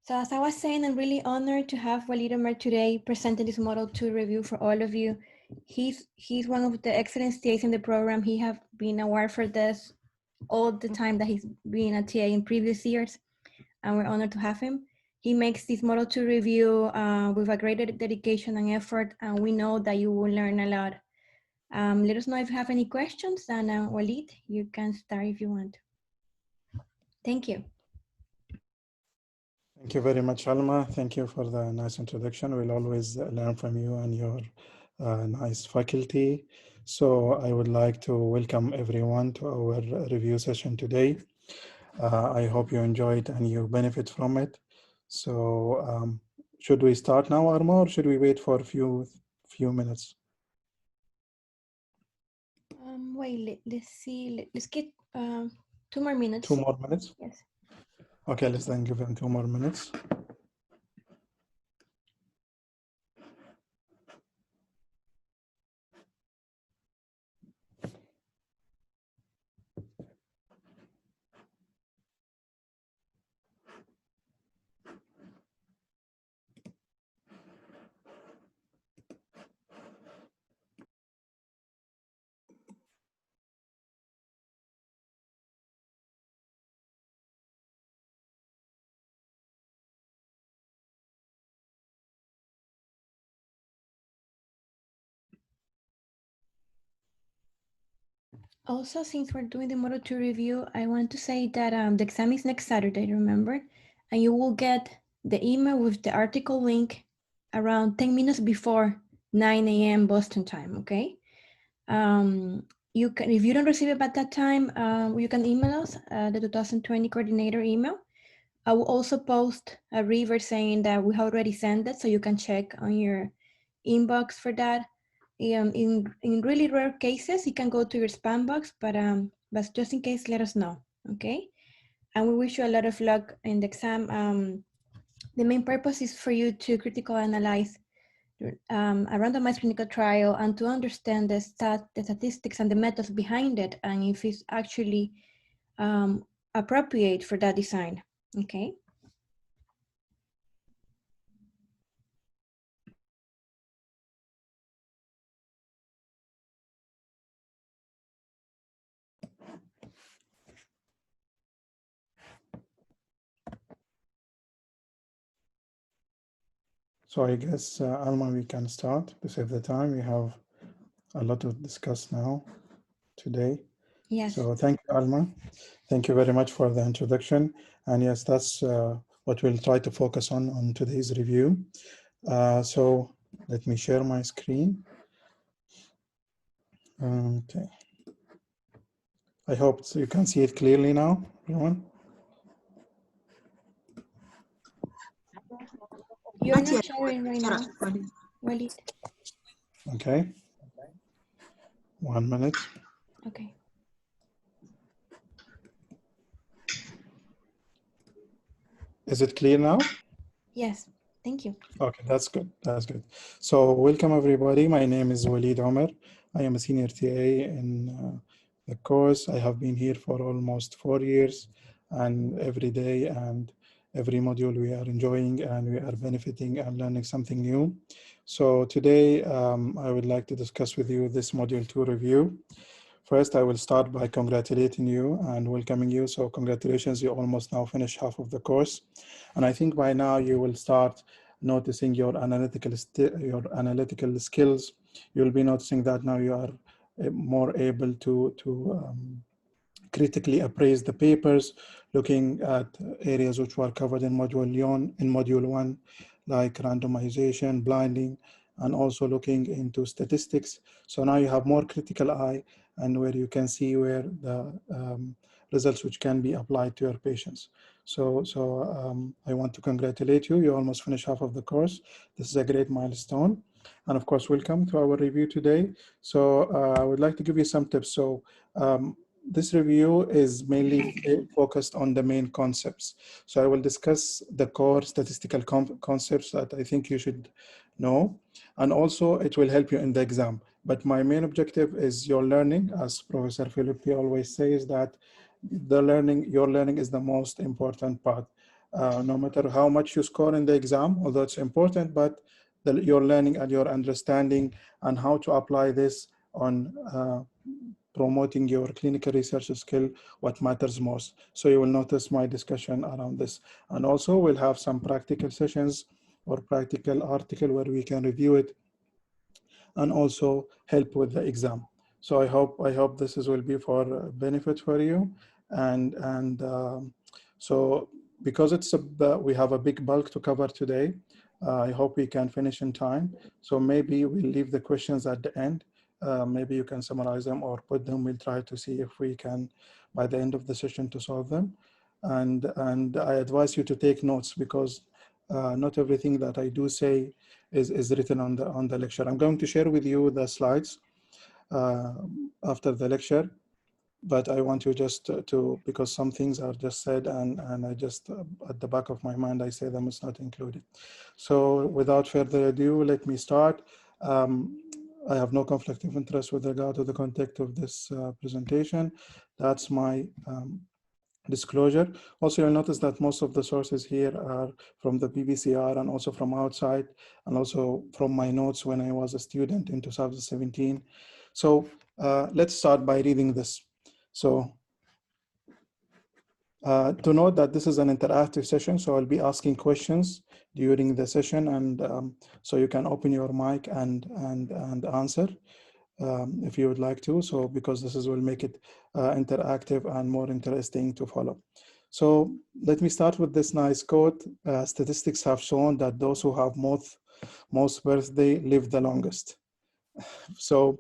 So as I was saying, I'm really honored to have Walid Omer today presenting this Model 2 review for all of you. He's one of the excellent TAs in the program. He have been awarded for this all the time that he's been a TA in previous years, and we're honored to have him. He makes this Model 2 review with a great dedication and effort, and we know that you will learn a lot. Let us know if you have any questions, and Walid, you can start if you want. Thank you. Thank you very much, Alma. Thank you for the nice introduction. We'll always learn from you and your nice faculty. So I would like to welcome everyone to our review session today. I hope you enjoy it and you benefit from it. So should we start now, Alma, or should we wait for a few minutes? Wait, let's see. Let's get 2 more minutes. 2 more minutes? Yes. Okay, let's then give them 2 more minutes. Also, since we're doing the Model 2 review, I want to say that the exam is next Saturday, remember? And you will get the email with the article link around 10 minutes before 9 a.m. Boston time, okay? You can, if you don't receive it by that time, you can email us, the 2020 coordinator email. I will also post a revert saying that we already sent it, so you can check on your inbox for that. In really rare cases, it can go to your spam box, but just in case, let us know, okay? And we wish you a lot of luck in the exam. The main purpose is for you to critically analyze a randomized clinical trial and to understand the statistics and the methods behind it, and if it's actually appropriate for that design, okay? So I guess, Alma, we can start to save the time. We have a lot to discuss now today. Yes. So thank you, Alma. Thank you very much for the introduction. And yes, that's what we'll try to focus on today's review. So let me share my screen. Okay. I hope you can see it clearly now, everyone. You're not sharing right now, Walid. Okay. 1 minute. Okay. Is it clear now? Yes, thank you. Okay, that's good. That's good. So welcome everybody. My name is Walid Omer. I am a senior TA in the course. I have been here for almost 4 years, and every day and every module we are enjoying and we are benefiting and learning something new. So today I would like to discuss with you this module 2 review. First, I will start by congratulating you and welcoming you. So congratulations, you almost now finished half of the course. And I think by now you will start noticing your analytical skills. You'll be noticing that now you are more able to critically appraise the papers, looking at areas which were covered in module 1, like randomization, blinding, and also looking into statistics. So now you have more critical eye and where you can see where the results which can be applied to your patients. So I want to congratulate you. You almost finished half of the course. This is a great milestone. And of course, welcome to our review today. So I would like to give you some tips. So this review is mainly focused on the main concepts. So I will discuss the core statistical concepts that I think you should know. And also it will help you in the exam. But my main objective is your learning. As Professor Filippi always says, that your learning is the most important part. no matter how much you score in the exam, although it's important, but your learning and your understanding and how to apply this on promoting your clinical research skill, what matters most. So you will notice my discussion around this. And also we'll have some practical sessions or practical article where we can review it and also help with the exam. So I hope this will be for benefit for you. And so because we have a big bulk to cover today, I hope we can finish in time. So maybe we'll leave the questions at the end. Maybe you can summarize them or put them. We'll try to see if we can, by the end of the session, to solve them. And I advise you to take notes because not everything that I do say is written on the lecture. I'm going to share with you the slides after the lecture, but I want you just to because some things are just said and I just at the back of my mind I say them, it's not included. So without further ado, let me start. I have no conflict of interest with regard to the content of this presentation. That's my disclosure. Also, you'll notice that most of the sources here are from the PPCR and also from outside, and also from my notes when I was a student in 2017. So let's start by reading this. So to note that this is an interactive session, so I'll be asking questions during the session, and so you can open your mic and answer if you would like to. So because this will make it interactive and more interesting to follow. So let me start with this nice quote. Statistics have shown that those who have most birthday live the longest. So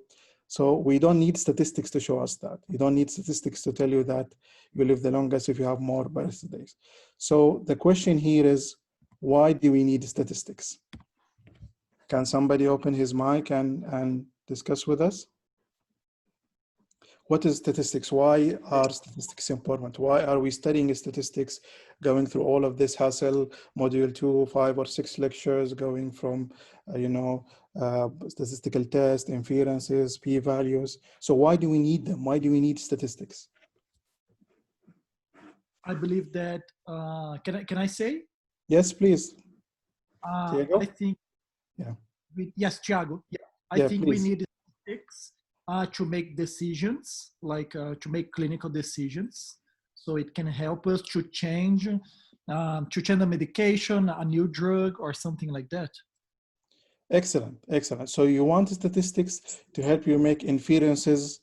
we don't need statistics to show us that. You don't need statistics to tell you that you live the longest if you have more birthdays. So the question here is, why do we need statistics? Can somebody open his mic and discuss with us? What is statistics? Why are statistics important? Why are we studying statistics, going through all of this hassle, module 2, 5 or 6 lectures, going from, statistical tests, inferences, p-values. So why do we need them? Why do we need statistics? I believe that, can I say? Yes, please. I think, yeah. Yes, Thiago. Yeah, I think please. we need statistics to make decisions, like to make clinical decisions. So it can help us to change the medication, a new drug, or something like that. Excellent, excellent. So you want statistics to help you make inferences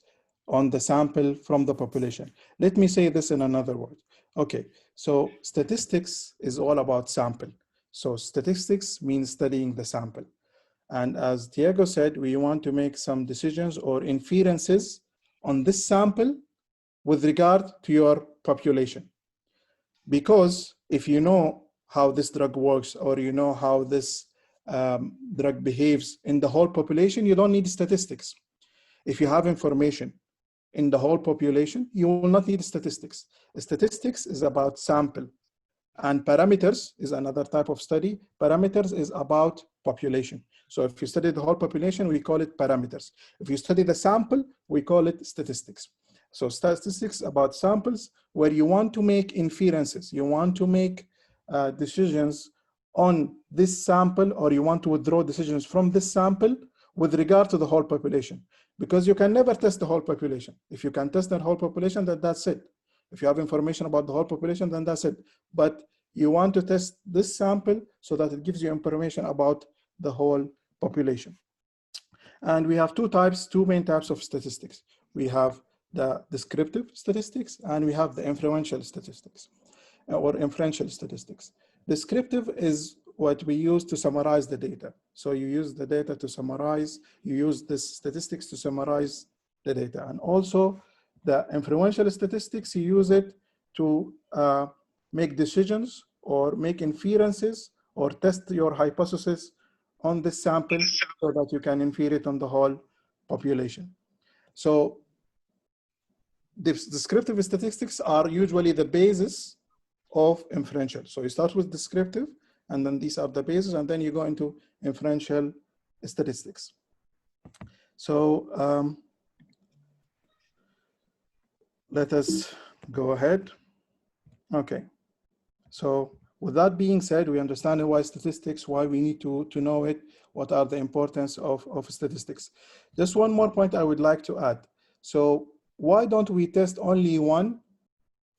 on the sample from the population. Let me say this in another word. Okay, so statistics is all about sample. So statistics means studying the sample. And as Diego said, we want to make some decisions or inferences on this sample with regard to your population. Because if you know how this drug works or you know how this drug behaves in the whole population, you don't need statistics. If you have information in the whole population, you will not need statistics. Statistics is about sample, and parameters is another type of study. Parameters is about population. So if you study the whole population, we call it parameters. If you study the sample, we call it statistics. So statistics about samples where you want to make inferences, you want to make decisions on this sample, or you want to withdraw decisions from this sample with regard to the whole population. Because you can never test the whole population. If you can test the whole population, then that's it. If you have information about the whole population, then that's it. But you want to test this sample so that it gives you information about the whole population. And we have two main types of statistics. We have the descriptive statistics and we have the inferential statistics or inferential statistics. Descriptive is what we use to summarize the data. So you use the data to summarize, you use this statistics to summarize the data. And also the inferential statistics, you use it to make decisions or make inferences or test your hypothesis on this sample so that you can infer it on the whole population. So the descriptive statistics are usually the basis of inferential. So you start with descriptive, and then these are the bases, and then you go into inferential statistics. So let us go ahead. Okay. So with that being said, we understand why statistics, why we need to know it, what are the importance of statistics. Just one more point I would like to add. So why don't we test only one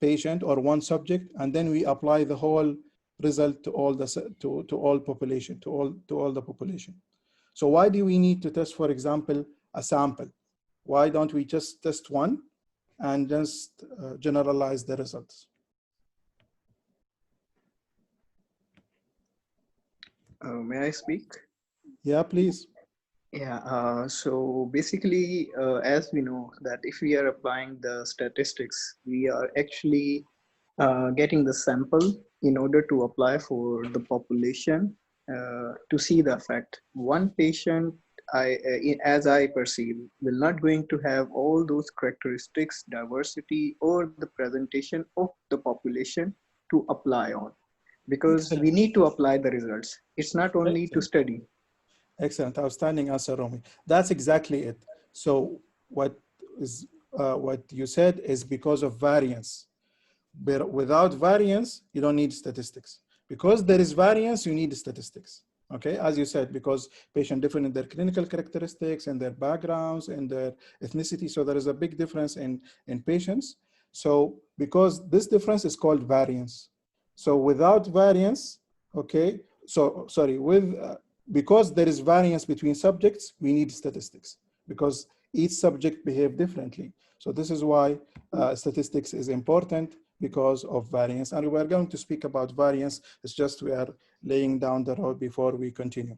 patient or one subject, and then we apply the whole result to all the to all population, to all the population? So why do we need to test, for example, a sample? Why don't we just test one and just generalize the results? May I speak? Yeah, please. Yeah, so basically, as we know that if we are applying the statistics, we are actually getting the sample in order to apply for the population to see the effect. One patient, as I perceive, will not going to have all those characteristics, diversity, or the presentation of the population to apply on, because we Excellent. need to apply the results. It's not only to Excellent. study. Excellent, outstanding answer, Romy. That's exactly it. So what you said is because of variance. But without variance, you don't need statistics. Because there is variance, you need statistics. Okay, as you said, because patient different in their clinical characteristics and their backgrounds and their ethnicity. So there is a big difference in patients. So because this difference is called variance. So without variance, okay, so sorry, because there is variance between subjects, we need statistics because each subject behave differently. So this is why statistics is important, because of variance. And we are going to speak about variance. It's just we are laying down the road before we continue.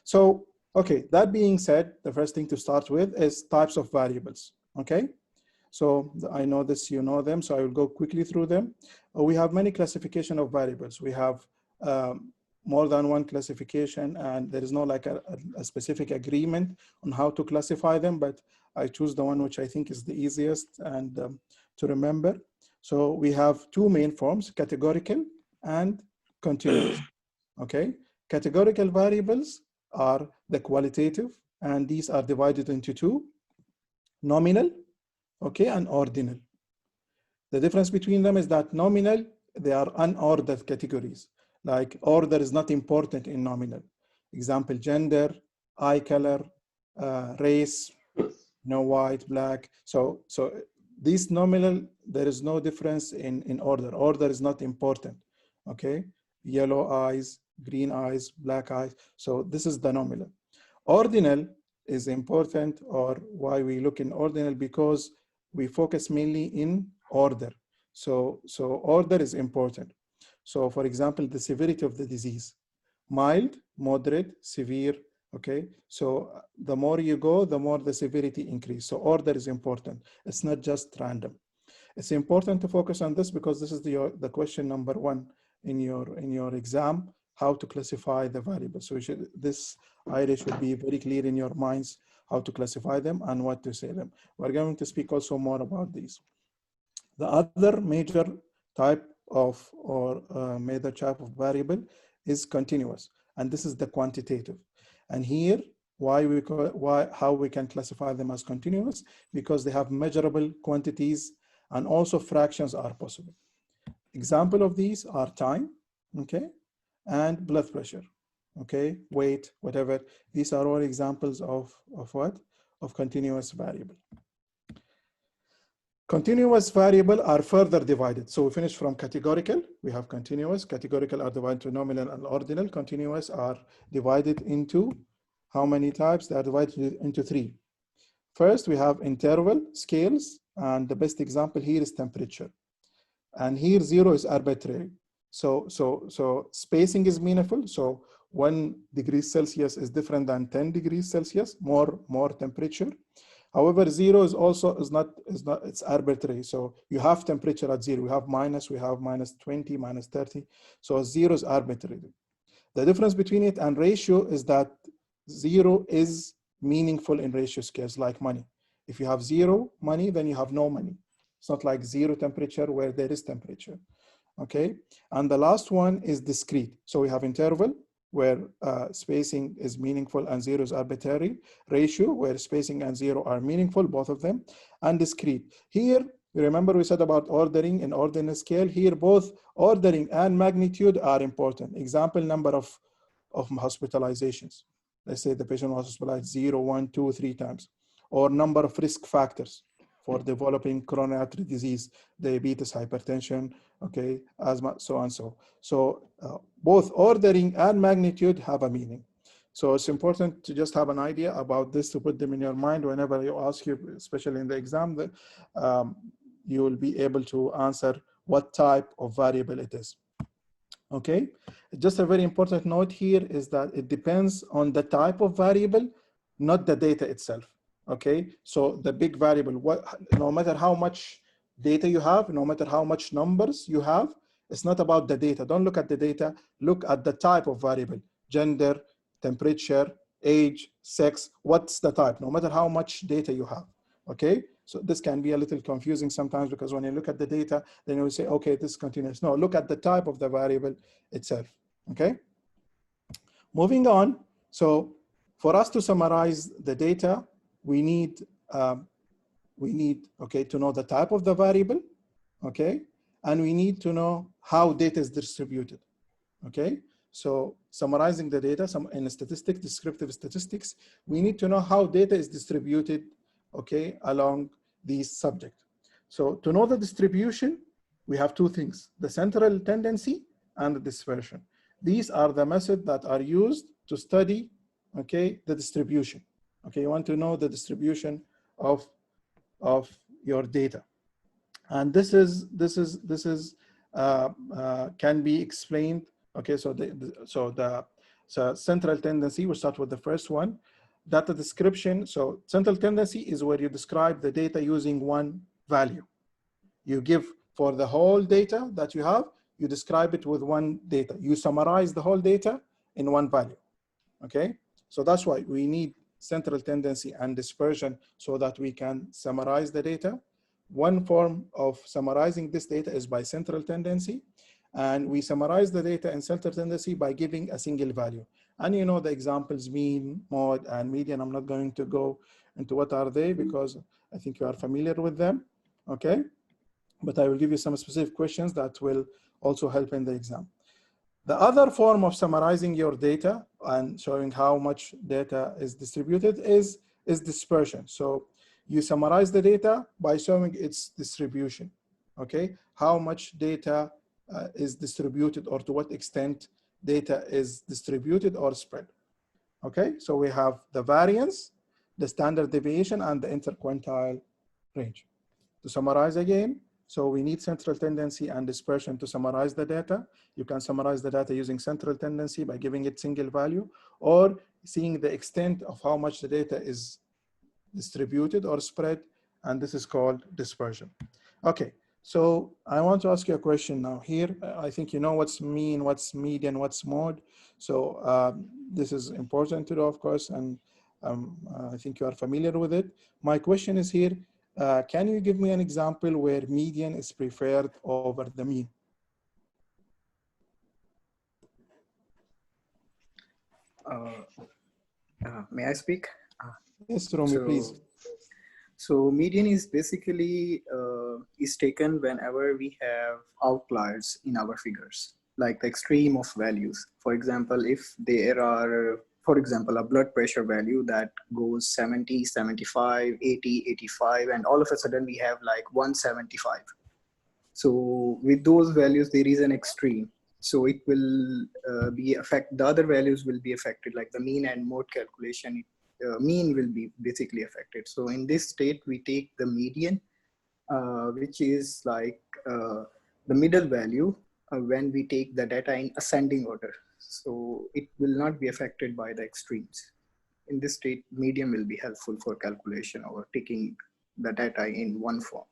So, okay, that being said, the first thing to start with is types of variables, okay? So I know this, you know them, so I will go quickly through them. We have many classification of variables. We have more than one classification, and there is no like a specific agreement on how to classify them, but I choose the one which I think is the easiest and to remember. So we have two main forms, categorical and continuous, okay? Categorical variables are the qualitative, and these are divided into two, nominal, okay, and ordinal. The difference between them is that nominal, they are unordered categories. Like order is not important in nominal. Example, gender, eye color, race, white, black. So these nominal, there is no difference in order. Order is not important, okay? Yellow eyes, green eyes, black eyes. So this is the nominal. Ordinal is important, or why we look in ordinal, because we focus mainly in order. So order is important. So for example, the severity of the disease, mild, moderate, severe, okay? So the more you go, the more the severity increase. So order is important. It's not just random. It's important to focus on this because this is the question number one in your exam, how to classify the variables. So this idea should be very clear in your minds, how to classify them and what to say them. We're going to speak also more about these. The other major type of major type of variable is continuous, and this is the quantitative. And here, how we can classify them as continuous, because they have measurable quantities and also fractions are possible. Example of these are time, okay, and blood pressure, okay, weight, whatever. These are all examples of what? Of continuous variable. Continuous variable are further divided. So we finish from categorical. We have continuous. Categorical are divided to nominal and ordinal. Continuous are divided into how many types? They are divided into three. First, we have interval scales, and the best example here is temperature. And here 0 is arbitrary. So spacing is meaningful. So 1 degree Celsius is different than 10 degrees Celsius, more temperature. However, 0 is also it's arbitrary. So you have temperature at 0. We have minus 20, minus 30. So 0 is arbitrary. The difference between it and ratio is that 0 is meaningful in ratio scales, like money. If you have 0 money, then you have no money. It's not like 0 temperature where there is temperature, okay? And the last one is discrete. So we have interval, where spacing is meaningful and 0 is arbitrary. Ratio, where spacing and 0 are meaningful, both of them. And discrete. Here, You remember we said about ordering and ordinal scale. Here, both ordering and magnitude are important. Example, number of hospitalizations. Let's say the patient was hospitalized 0, 1, 2, 3 times. Or number of risk factors for developing coronary artery disease, diabetes, hypertension, okay, asthma, so on so. So both ordering and magnitude have a meaning. So it's important to just have an idea about this, to put them in your mind whenever you ask you, especially in the exam, that you will be able to answer what type of variable it is. Okay, just a very important note here is that it depends on the type of variable, not the data itself. Okay, so the big variable, no matter how much data you have, no matter how much numbers you have, it's not about the data. Don't look at the data, look at the type of variable: gender, temperature, age, sex. What's the type, no matter how much data you have. Okay, so this can be a little confusing sometimes, because when you look at the data, then you will say, okay, this is continuous. No, look at the type of the variable itself. Okay, moving on. So for us to summarize the data, we need okay, to know the type of the variable, okay, and we need to know how data is distributed. Okay, so summarizing the data, in statistics, descriptive statistics, we need to know how data is distributed, okay, along these subjects. So to know the distribution, we have two things: the central tendency and the dispersion. These are the methods that are used to study, okay, the distribution. Okay, you want to know the distribution of your data, and this can be explained. Okay, so the central tendency, we'll start with the first one. Data description. So central tendency is where you describe the data using one value. You give for the whole data that you have, you describe it with one data. You summarize the whole data in one value. Okay, so that's why we need central tendency and dispersion, so that we can summarize the data. One form of summarizing this data is by central tendency, and we summarize the data in central tendency by giving a single value. And you know the examples: mean, mode, and median. I'm not going to go into what are they, because I think you are familiar with them. Okay, but I will give you some specific questions that will also help in the exam. The other form of summarizing your data and showing how much data is distributed is dispersion. So you summarize the data by showing its distribution. Okay, how much data is distributed, or to what extent data is distributed or spread. Okay, so we have the variance, the standard deviation, and the interquartile range. To summarize again, so we need central tendency and dispersion to summarize the data. You can summarize the data using central tendency by giving it single value, or seeing the extent of how much the data is distributed or spread, and this is called dispersion. Okay, so I want to ask you a question now here. I think you know what's mean, what's median, what's mode. So this is important to know, of course, and I think you are familiar with it. My question is here, can you give me an example where median is preferred over the mean? May I speak? Yes, Romy, please. So median is basically is taken whenever we have outliers in our figures, like the extreme of values. For example, if there are, for example, a blood pressure value that goes 70, 75, 80, 85, and all of a sudden we have like 175. So with those values, there is an extreme. So it will the other values will be affected, like the mean and mode calculation. Mean will be basically affected. So in this state, we take the median, which is like the middle value when we take the data in ascending order. So it will not be affected by the extremes. In this state, median will be helpful for calculation or taking the data in one form.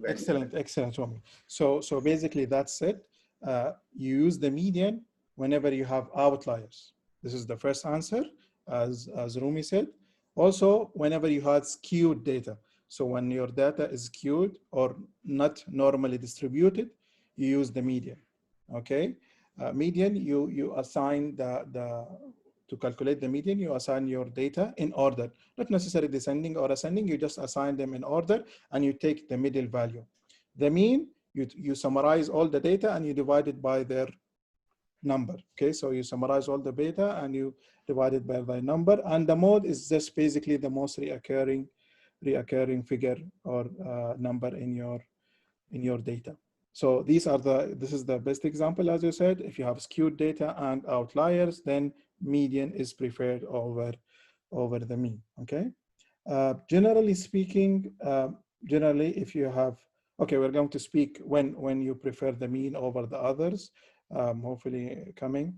Excellent, Romy. So basically that's it. You use the median whenever you have outliers. This is the first answer, as Rumi said. Also, whenever you had skewed data. So when your data is skewed or not normally distributed, you use the median. Okay, median, you assign to calculate the median, you assign your data in order, not necessarily descending or ascending. You just assign them in order, and you take the middle value. The mean, you summarize all the data and you divide it by their number. Okay, so you summarize all the data and you divide it by the number, and the mode is just basically the most reoccurring figure or number in your data. So this is the best example, as you said. If you have skewed data and outliers, then median is preferred over the mean. Okay. Generally speaking, if you have, okay, we're going to speak when you prefer the mean over the others, hopefully coming.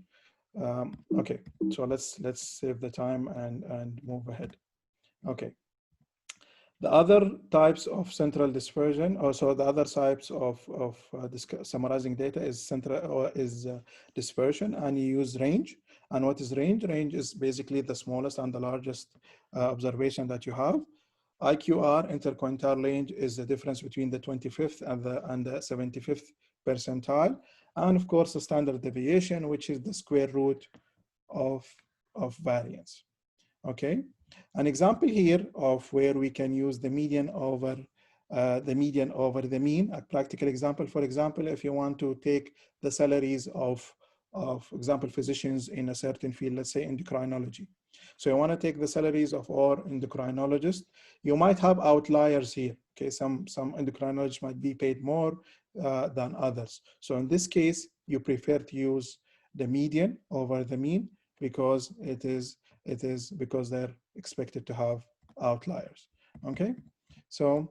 Okay, so let's save the time and move ahead. Okay. The other types of central dispersion, also the other types of summarizing data is dispersion, and you use range. And what is range? Range is basically the smallest and the largest observation that you have. IQR, interquartile range, is the difference between the 25th and the 75th percentile. And of course, the standard deviation, which is the square root of variance. Okay, an example here of where we can use the median over the mean. A practical example, for example, if you want to take the salaries of example physicians in a certain field, let's say endocrinology. So you want to take the salaries of all endocrinologists. You might have outliers here. Okay, some endocrinologists might be paid more than others. So in this case, you prefer to use the median over the mean because it is because they're expected to have outliers. Okay, so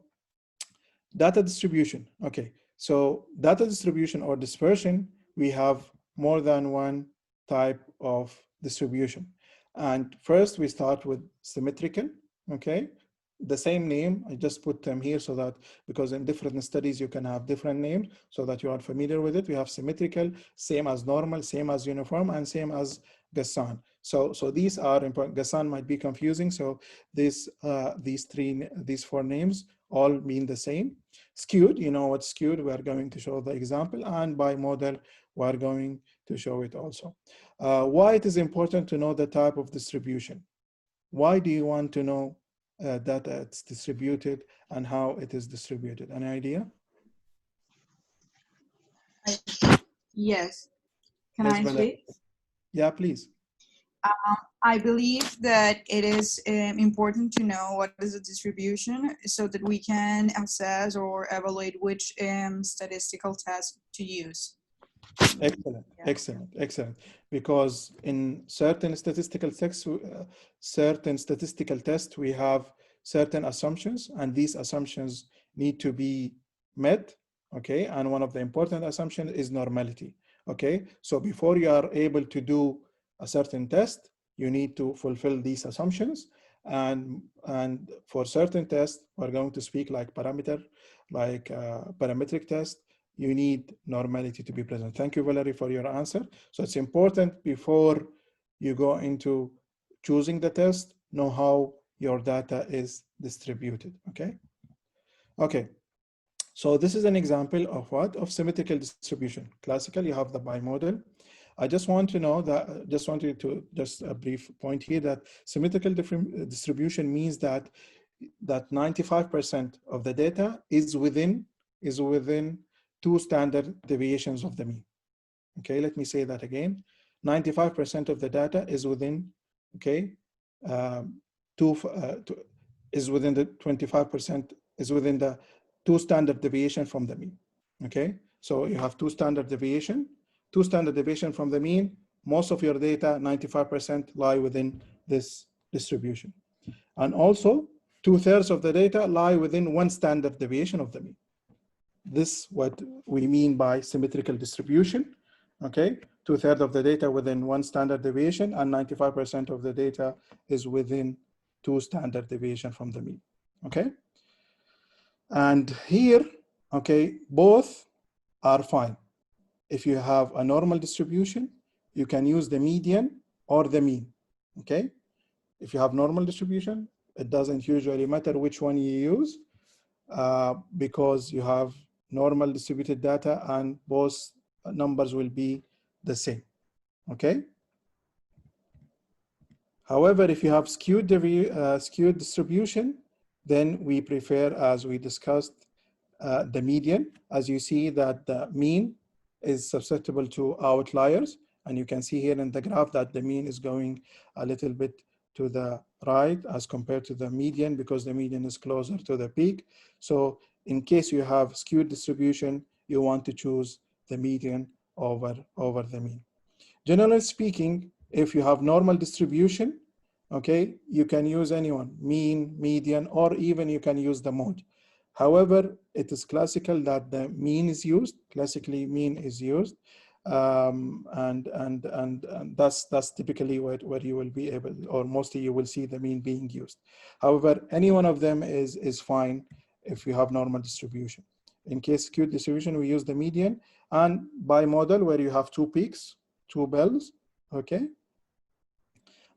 data distribution. Okay, so data distribution or dispersion, we have more than one type of distribution. And first we start with symmetrical. Okay, the same name, I just put them here so that, because in different studies you can have different names, so that you are familiar with it. We have symmetrical, same as normal, same as uniform, and same as Gassan. So these are important. Gassan might be confusing. So these four names all mean the same. Skewed, you know what's skewed. We are going to show the example, and by model, we are going to show it also. Why it is important to know the type of distribution? Why do you want to know that it's distributed and how it is distributed? Any idea? Yes. Can Yes, I Valerie. speak? Yeah, please. I believe that it is important to know what is the distribution so that we can assess or evaluate which statistical test to use. Excellent, Yeah. excellent. Because in certain statistical tests, we have certain assumptions, and these assumptions need to be met. Okay, and one of the important assumptions is normality. Okay, so before you are able to do a certain test, you need to fulfill these assumptions. And for certain tests, we're going to speak like parametric test. You need normality to be present. Thank you, Valerie, for your answer. So it's important before you go into choosing the test, know how your data is distributed. Okay. Okay. So this is an example of what? Of symmetrical distribution. Classical, you have the bimodal. I just want to know that, just wanted to, just a brief point here, that symmetrical distribution means that 95% of the data is within two standard deviations of the mean. Okay, let me say that again. 95% of the data is within, okay, is within the 25%, is within the two standard deviation from the mean. Okay, so you have two standard deviation from the mean. Most of your data, 95%, lie within this distribution. And also, 2/3 of the data lie within one standard deviation of the mean. This what we mean by symmetrical distribution. Okay, 2/3 of the data within one standard deviation, and 95% of the data is within two standard deviation from the mean. Okay, and here, okay, both are fine. If you have a normal distribution, you can use the median or the mean. Okay, if you have normal distribution, it doesn't usually matter which one you use, because you have normal distributed data and both numbers will be the same. Okay. However, if you have skewed distribution, then we prefer, as we discussed, the median. As you see that the mean is susceptible to outliers. And you can see here in the graph that the mean is going a little bit to the right as compared to the median, because the median is closer to the peak. So in case you have skewed distribution, you want to choose the median over the mean. Generally speaking, if you have normal distribution, okay, you can use anyone, mean, median, or even you can use the mode. However, it is classical that the mean is used. Classically, mean is used, and that's typically where you will be able, or mostly you will see the mean being used. However, any one of them is fine if you have normal distribution. In case skewed distribution, we use the median, and bimodal, where you have two peaks, two bells, okay?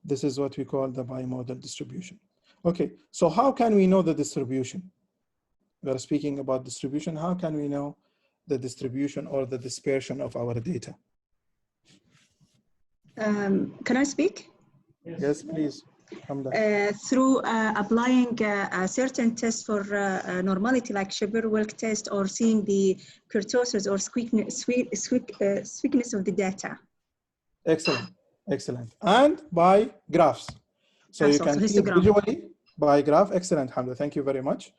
This is what we call the bimodal distribution. Okay, so how can we know the distribution? We are speaking about distribution. How can we know the distribution or the dispersion of our data? Can I speak? Yes, please. Through applying a certain test for normality, like Shapiro-Wilk test, or seeing the kurtosis or sweetness of the data. Excellent, excellent. And by graphs. So you can see visually by graph. Excellent, Hamza. Thank you very much.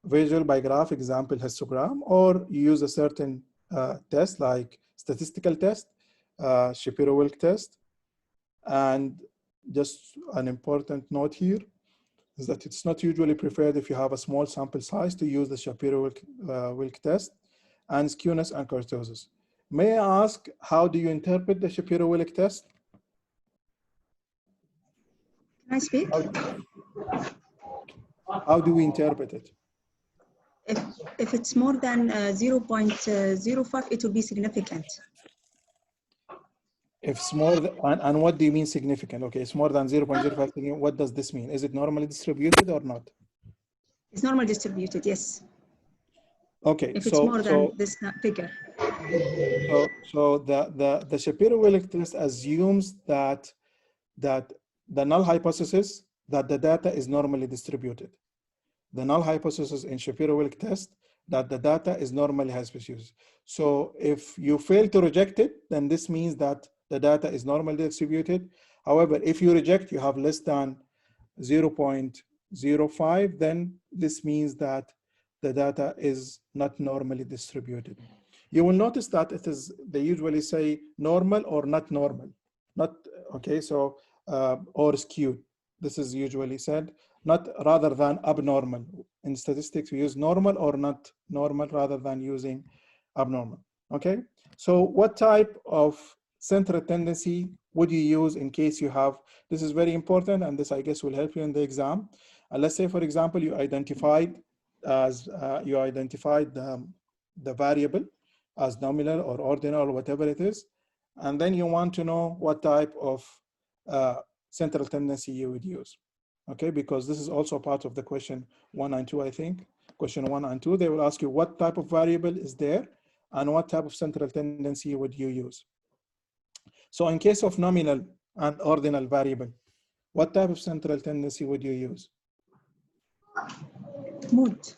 Visual by graph, example histogram, or you use a certain test like statistical test, Shapiro-Wilk test. And just an important note here is that it's not usually preferred if you have a small sample size to use the Shapiro-Wilk test and skewness and kurtosis. May I ask, how do you interpret the Shapiro-Wilk test? Can I speak? How do we interpret it? If it's more than 0.05, it will be significant. If it's more than, and what do you mean significant? Okay, it's more than 0.05. What does this mean? Is it normally distributed or not? It's normally distributed, yes. Okay, if it's more than this figure. So the Shapiro-Wilk test assumes that the null hypothesis that the data is normally distributed. The null hypothesis in Shapiro-Wilk test that the data is normally distributed. So if you fail to reject it, then this means that the data is normally distributed. However, if you reject, you have less than 0.05, then this means that the data is not normally distributed. You will notice that it is, they usually say normal or not normal, not, okay, so, or skewed. This is usually said, not rather than abnormal. In statistics, we use normal or not normal rather than using abnormal, okay? So what type of central tendency would you use in case you have, this is very important, and this I guess will help you in the exam. Let's say, for example, you identified as, the variable as nominal or ordinal or whatever it is, and then you want to know what type of central tendency you would use. Okay, because this is also part of the question 1 and 2, I think. Question 1 and 2, they will ask you what type of variable is there and what type of central tendency would you use. So in case of nominal and ordinal variable, what type of central tendency would you use? Mode.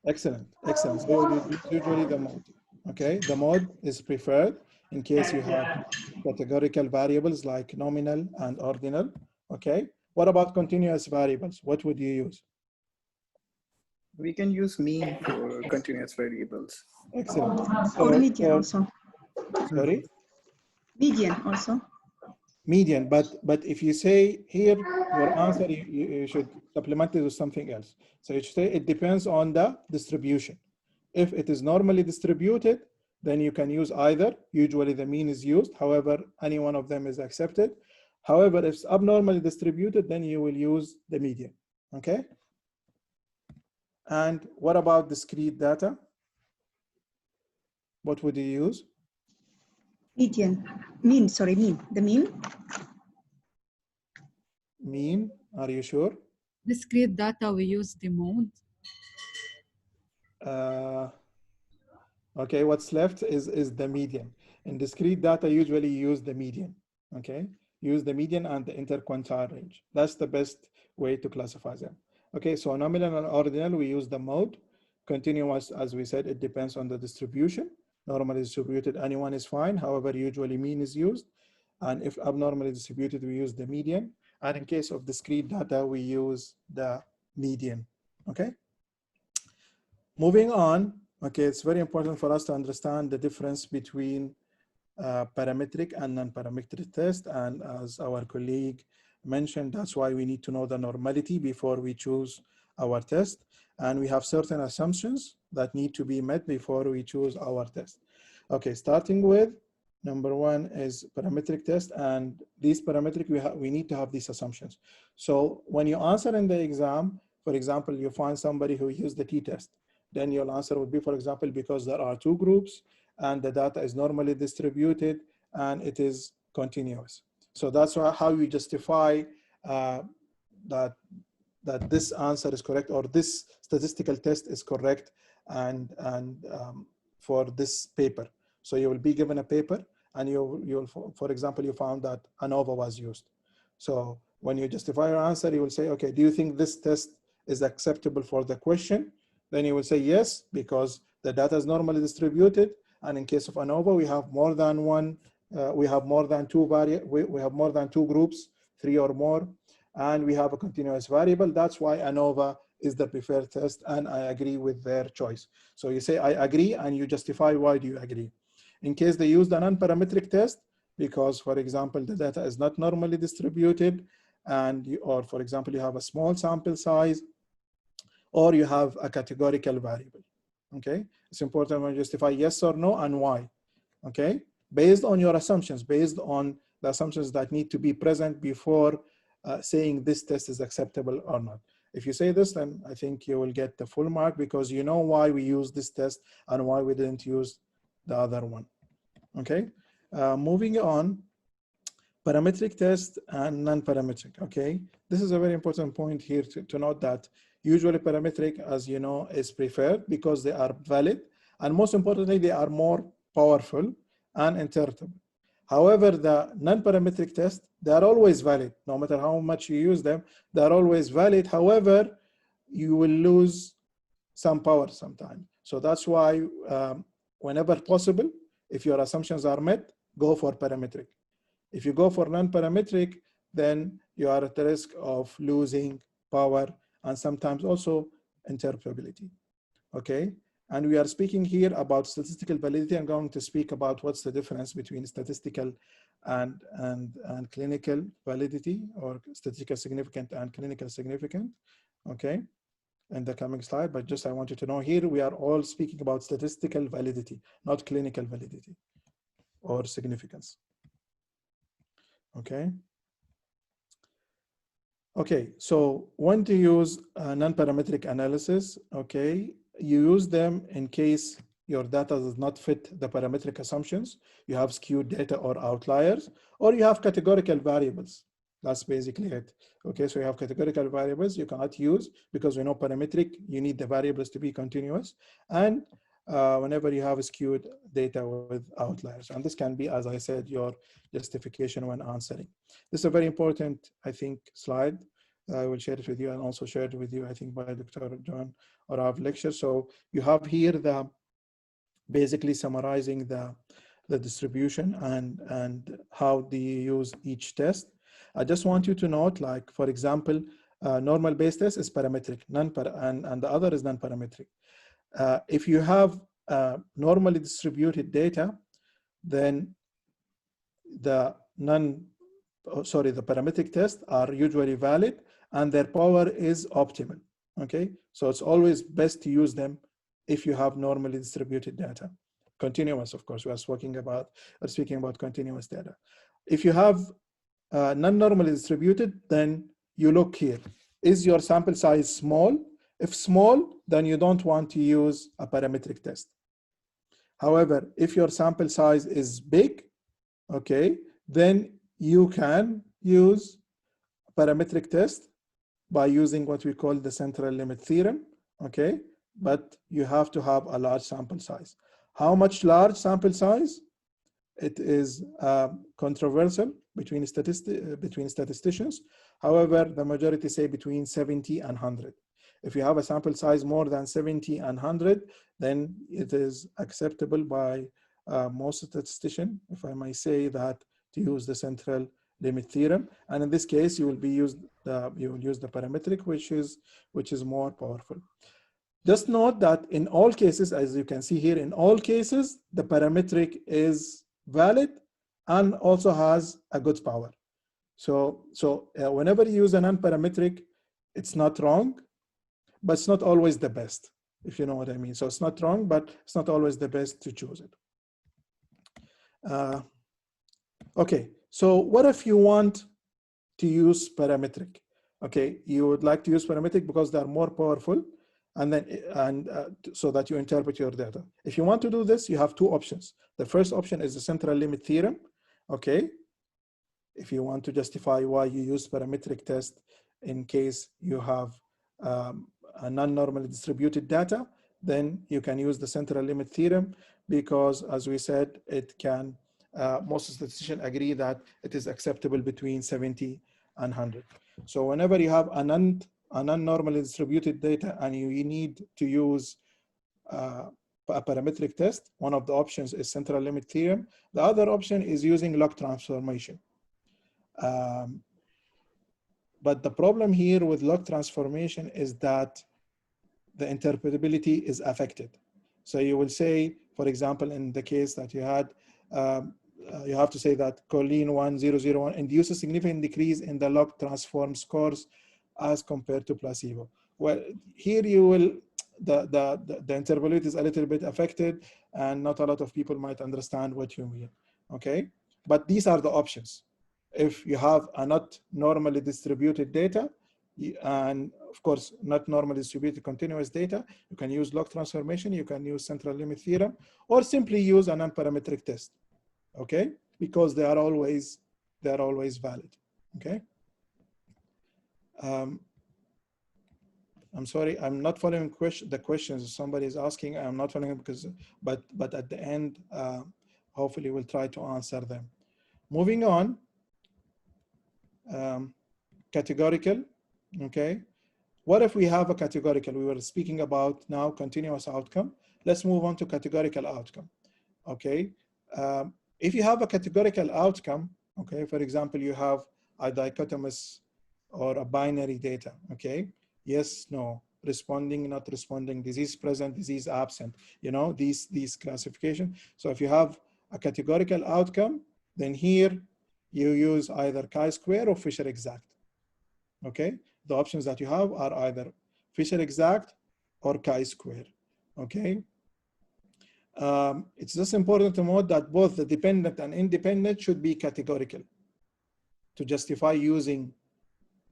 Excellent, excellent. So you use usually the mode. Okay, the mode is preferred in case you have categorical variables like nominal and ordinal. Okay, what about continuous variables? What would you use? We can use mean for continuous variables. Excellent. Or median also. Sorry? Median also. Median, but if you say here, your answer, you should supplement it with something else. So you should say it depends on the distribution. If it is normally distributed, then you can use either. Usually the mean is used. However, any one of them is accepted. However, if it's abnormally distributed, then you will use the median, okay? And what about discrete data? What would you use? Median. Mean, sorry, mean. The mean? Mean, are you sure? Discrete data, we use the mode. Okay, what's left is the median. In discrete data, usually use the median, okay? Use the median and the interquartile range. That's the best way to classify them. Okay, so nominal and ordinal, we use the mode. Continuous, as we said, it depends on the distribution. Normally distributed, anyone is fine. However, usually mean is used. And if abnormally distributed, we use the median. And in case of discrete data, we use the median, okay? Moving on, okay, it's very important for us to understand the difference between parametric and non-parametric test. And as our colleague mentioned, that's why we need to know the normality before we choose our test. And we have certain assumptions that need to be met before we choose our test. Okay, starting with number one is parametric test, and these parametric, we need to have these assumptions. So when you answer in the exam, for example, you find somebody who used the t-test, then your answer would be, for example, because there are two groups and the data is normally distributed and it is continuous. So that's how you justify that this answer is correct, or this statistical test is correct, and for this paper. So you will be given a paper, and you'll, for example, you found that ANOVA was used. So when you justify your answer, you will say, okay, do you think this test is acceptable for the question? Then you will say yes, because the data is normally distributed. And in case of ANOVA, we have more than one, we have more than two we have more than two groups, 3 or more, and we have a continuous variable. That's why ANOVA is the preferred test, and I agree with their choice. So you say, I agree, and you justify why do you agree. In case they use the non-parametric test, because, for example, the data is not normally distributed, and or, for example, you have a small sample size, or you have a categorical variable, okay? It's important to justify yes or no and why, okay? Based on your assumptions, based on the assumptions that need to be present before saying this test is acceptable or not. If you say this, then I think you will get the full mark, because you know why we use this test and why we didn't use the other one, okay? Moving on, parametric test and non-parametric, okay? This is a very important point here to note that usually parametric, as you know, is preferred because they are valid, and most importantly, they are more powerful and interpretable. However, the non-parametric tests, they are always valid. No matter how much you use them, they are always valid. However, you will lose some power sometimes. So that's why whenever possible, if your assumptions are met, go for parametric. If you go for non-parametric, then you are at the risk of losing power and sometimes also interpretability, okay? And we are speaking here about statistical validity. I'm going to speak about what's the difference between statistical and clinical validity, or statistical significant and clinical significant, okay, in the coming slide. But just I want you to know here, we are all speaking about statistical validity, not clinical validity or significance, okay? Okay, so when to use non-parametric analysis, okay, you use them in case your data does not fit the parametric assumptions, you have skewed data or outliers, or you have categorical variables. That's basically it. Okay, so you have categorical variables you cannot use because we know parametric, you need the variables to be continuous. And whenever you have skewed data with outliers. And this can be, as I said, your justification when answering. This is a very important, I think, slide. I will share it with you and also share it with you, I think, by Dr. John or our lecture. So you have here the basically summarizing the distribution and how do you use each test. I just want you to note, like, for example, normal base test is parametric, and the other is non-parametric. If you have normally distributed data, then the parametric tests are usually valid and their power is optimal, okay? So it's always best to use them if you have normally distributed data. Continuous, of course, we are speaking about continuous data. If you have non-normally distributed, then you look here. Is your sample size small? If small, then you don't want to use a parametric test. However, if your sample size is big, okay, then you can use parametric test by using what we call the central limit theorem, okay? But you have to have a large sample size. How much large sample size? It is controversial between statisticians. However, the majority say between 70 and 100. If you have a sample size more than 70 and 100, then it is acceptable by most statisticians, if I may say that, to use the central limit theorem. And in this case, you will use the parametric, which is more powerful. Just note that in all cases, as you can see here, in all cases, the parametric is valid and also has a good power. So whenever you use a non-parametric, it's not wrong, but it's not always the best, if you know what I mean. So it's not wrong, but it's not always the best to choose it. Okay, so what if you want to use parametric? Okay, you would like to use parametric because they are more powerful, so that you interpret your data. If you want to do this, you have two options. The first option is the central limit theorem. Okay, if you want to justify why you use parametric test in case you have a non-normally distributed data, then you can use the central limit theorem, because as we said, it can, most statisticians agree that it is acceptable between 70 and 100. So whenever you have a non-normally distributed data and you need to use a parametric test, one of the options is central limit theorem. The other option is using log transformation. But the problem here with log transformation is that the interpretability is affected. So you will say, for example, in the case that you had, you have to say that choline 1001 induces significant decrease in the log transform scores as compared to placebo. Well, here you will, the interpretability is a little bit affected, and not a lot of people might understand what you mean. Okay, but these are the options. If you have a not normally distributed data, and of course not normally distributed continuous data, you can use log transformation, you can use central limit theorem, or simply use a non-parametric test. Okay, because they are always valid. Okay. I'm sorry, I'm not following the questions somebody is asking. I'm not following because, but at the end, hopefully we'll try to answer them. Moving on, categorical. Okay, what if we have a categorical? We were speaking about now continuous outcome. Let's move on to categorical outcome. Okay, if you have a categorical outcome, okay, for example, you have a dichotomous or a binary data. Okay, yes, no, responding, not responding, disease present, disease absent, you know, these classification. So if you have a categorical outcome, then here you use either chi-square or Fisher exact. Okay, the options that you have are either Fisher exact or chi-square. Okay, it's just important to note that both the dependent and independent should be categorical. To justify using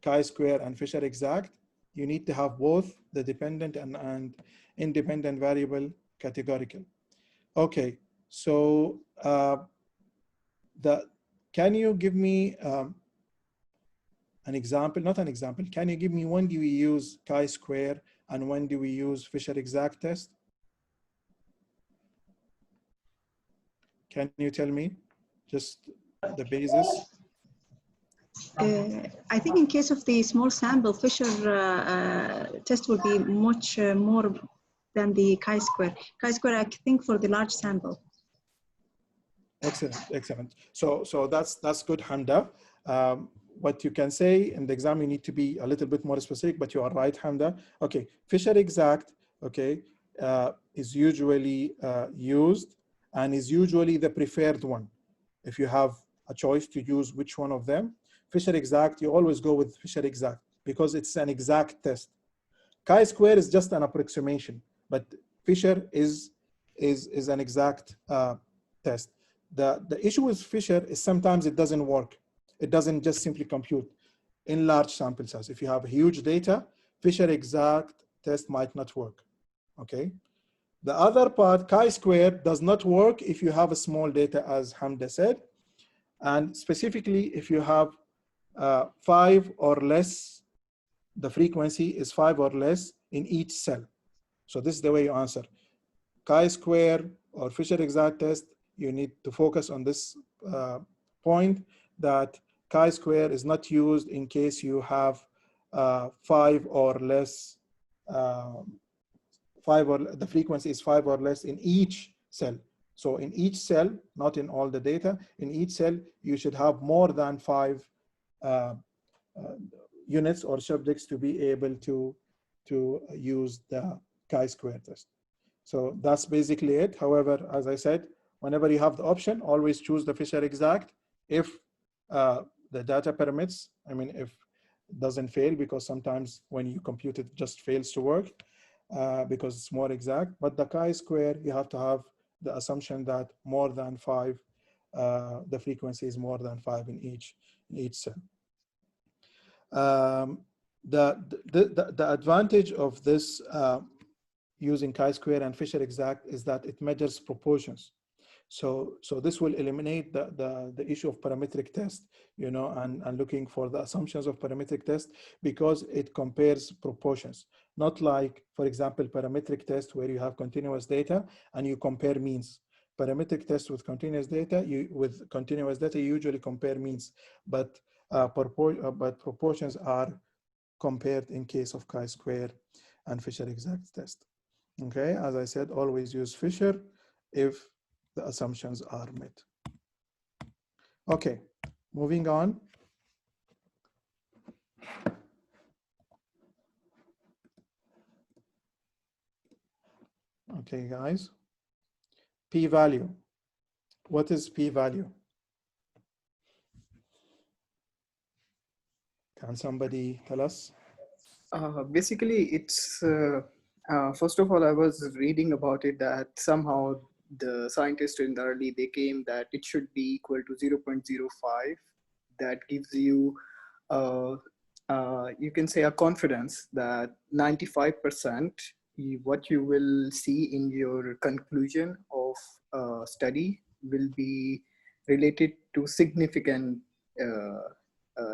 chi-square and Fisher exact, you need to have both the dependent and independent variable categorical. Okay, so can you give me an example, not an example, can you give me when do we use chi-square and when do we use Fisher exact test? Can you tell me just the basis? I think in case of the small sample, Fisher test will be much more than the chi-square. Chi-square, I think, for the large sample. Excellent, excellent. So that's good, Hamda. What you can say in the exam, you need to be a little bit more specific, but you are right, Hamda. Okay, Fisher exact, okay, is usually used and is usually the preferred one. If you have a choice to use which one of them, Fisher exact, you always go with Fisher exact because it's an exact test. Chi-square is just an approximation, but Fisher is an exact test. The issue with Fisher is sometimes it doesn't work. It doesn't just simply compute in large sample size. If you have huge data, Fisher exact test might not work. Okay. The other part, chi-square, does not work if you have a small data, as Hamda said, and specifically if you have 5 or less, the frequency is 5 or less in each cell. So this is the way you answer. Chi-square or Fisher exact test, you need to focus on this point that chi-square is not used in case you have 5 or less the frequency is 5 or less in each cell. So in each cell, not in all the data, in each cell, you should have more than 5 units or subjects to be able to use the chi-square test. So that's basically it. However, as I said, whenever you have the option, always choose the Fisher exact if the data permits. I mean, if it doesn't fail, because sometimes when you compute it, just fails to work because it's more exact. But the chi-square, you have to have the assumption that more than 5, the frequency is more than 5 in each cell. The advantage of this using chi-square and Fisher exact is that it measures proportions. So this will eliminate the issue of parametric test, you know, and looking for the assumptions of parametric test, because it compares proportions. Not like, for example, parametric test where you have continuous data and you compare means. Parametric test with continuous data, you usually compare means, but proportions are compared in case of chi-square and Fisher exact test. Okay, as I said, always use Fisher if the assumptions are met. Okay, moving on. Okay, guys. P-value. What is p-value? Can somebody tell us? Basically, it's first of all, I was reading about it that somehow the scientists in the early, they came that it should be equal to 0.05. That gives you, you can say, a confidence that 95% what you will see in your conclusion of study will be related to significant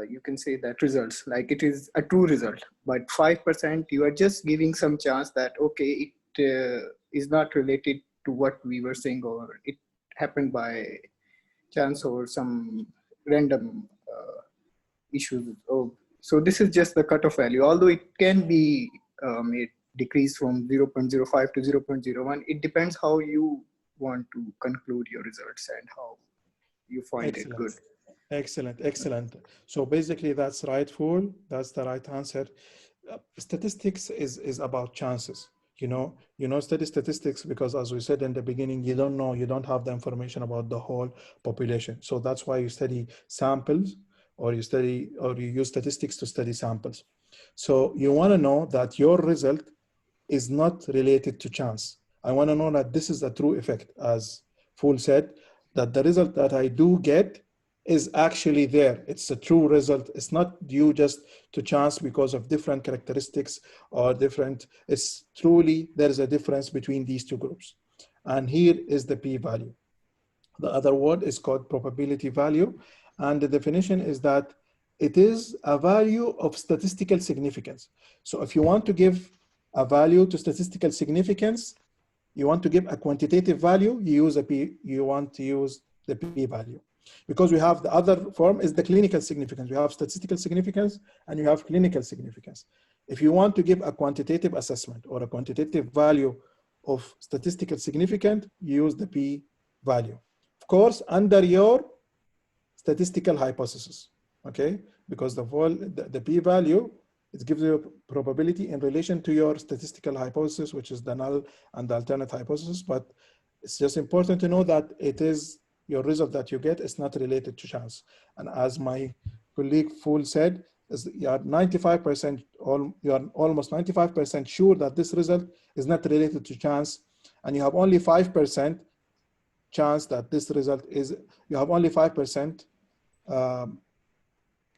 you can say that results, like it is a true result. But 5%, you are just giving some chance that, okay, it is not related to what we were saying, or it happened by chance or some random issues. So this is just the cutoff value, although it can be made decrease from 0.05 to 0.01. It depends how you want to conclude your results and how you find it good. Excellent, excellent. So basically that's rightful. That's the right answer. Statistics is about chances. You know, study statistics because, as we said in the beginning, you don't know, you don't have the information about the whole population. So that's why you study samples, or you use statistics to study samples. So you want to know that your result is not related to chance. I want to know that this is a true effect, as Fool said, that the result that I do get is actually there. It's a true result. It's not due just to chance because of different characteristics or different. It's truly, there is a difference between these two groups. And here is the p-value. The other word is called probability value. And the definition is that it is a value of statistical significance. So if you want to give a value to statistical significance, you want to give a quantitative value, you want to use the p-value. Because we have the other form is the clinical significance. We have statistical significance and you have clinical significance. If you want to give a quantitative assessment or a quantitative value of statistical significance, you use the p-value. Of course, under your statistical hypothesis, okay? Because the p-value, it gives you a probability in relation to your statistical hypothesis, which is the null and the alternate hypothesis. But it's just important to know that it is your result that you get is not related to chance. And as my colleague Fool said, is you are 95%, you are almost 95% sure that this result is not related to chance, and you have only 5% chance that this result is, you have only 5%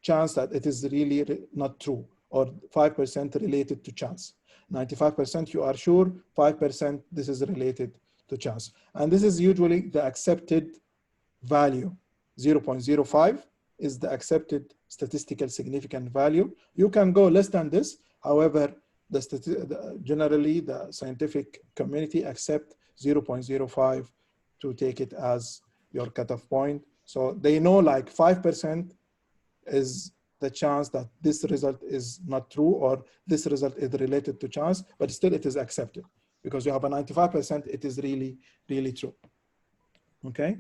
chance that it is really not true, or 5% related to chance. 95% you are sure, 5% this is related to chance. And this is usually the accepted value. 0.05 is the statistical significant value. You can go less than this. However, generally the scientific community accept 0.05 to take it as your cutoff point. So they know like 5% is the chance that this result is not true or this result is related to chance, but still it is accepted because you have a 95%, it is really, really true. Okay.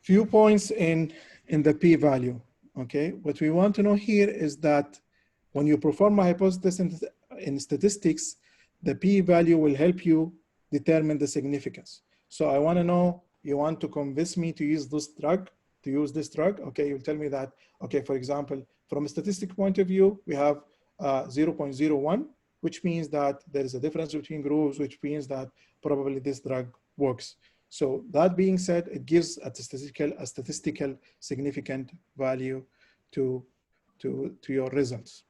Few points in the p-value. Okay. What we want to know here is that when you perform a hypothesis in statistics, the p-value will help you determine the significance. So I want to know, you want to convince me to use this drug, okay, you'll tell me that, okay, for example, from a statistic point of view, we have 0.01, which means that there is a difference between groups, which means that probably this drug works. So that being said, it gives a statistical significant value to your results.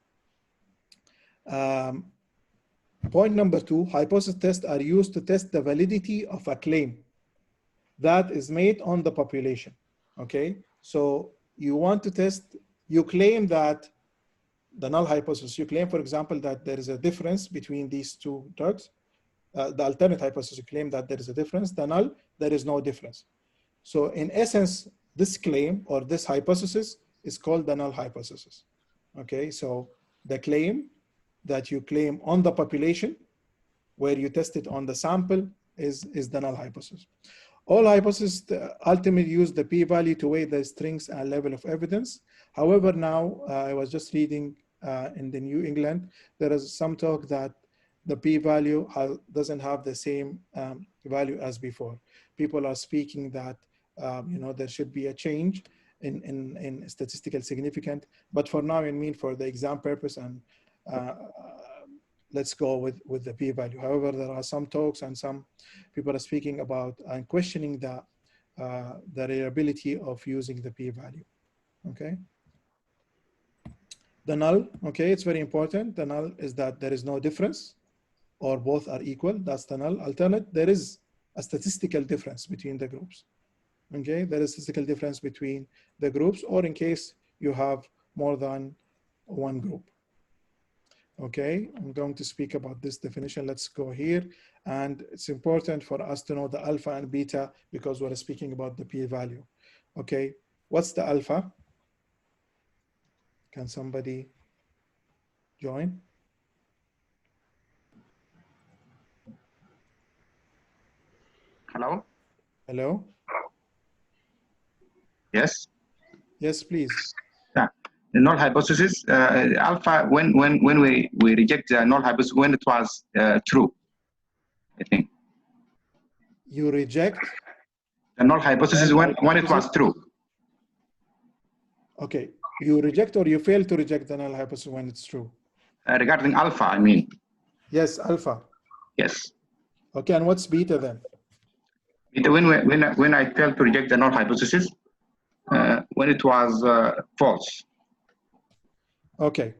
Point number 2, hypothesis tests are used to test the validity of a claim that is made on the population. Okay, so you want to test, you claim that the null hypothesis, you claim, for example, that there is a difference between these two drugs. The alternate hypothesis, you claim that there is a difference. The null, there is no difference. So in essence, this claim or this hypothesis is called the null hypothesis. Okay, so the claim that you claim on the population, where you test it on the sample, is the null hypothesis. All hypotheses ultimately use the p-value to weigh the strength and level of evidence. However, now I was just reading in the New England, there is some talk that the p-value doesn't have the same value as before. People are speaking that there should be a change in statistical significance, but for now, I mean, for the exam purpose, and let's go with the p-value. However, there are some talks and some people are speaking about and questioning the reliability of using the p-value. Okay. The null, okay, it's very important. The null is that there is no difference or both are equal. That's the null. Alternate, there is a statistical difference between the groups. Okay, there is a statistical difference between the groups, or in case you have more than one group. Okay, I'm going to speak about this definition. Let's go here. And it's important for us to know the alpha and beta because we're speaking about the p-value. Okay, what's the alpha? Can somebody join? Hello? Hello? Yes? Yes, please. Yeah. The null hypothesis, alpha, when we reject the null hypothesis, when it was true, I think. You reject? The null hypothesis when it was true. Okay, you reject or you fail to reject the null hypothesis when it's true? Regarding alpha, I mean. Yes, alpha. Yes. Okay, and what's beta then? Beta, when I failed to reject the null hypothesis, when it was false. Okay,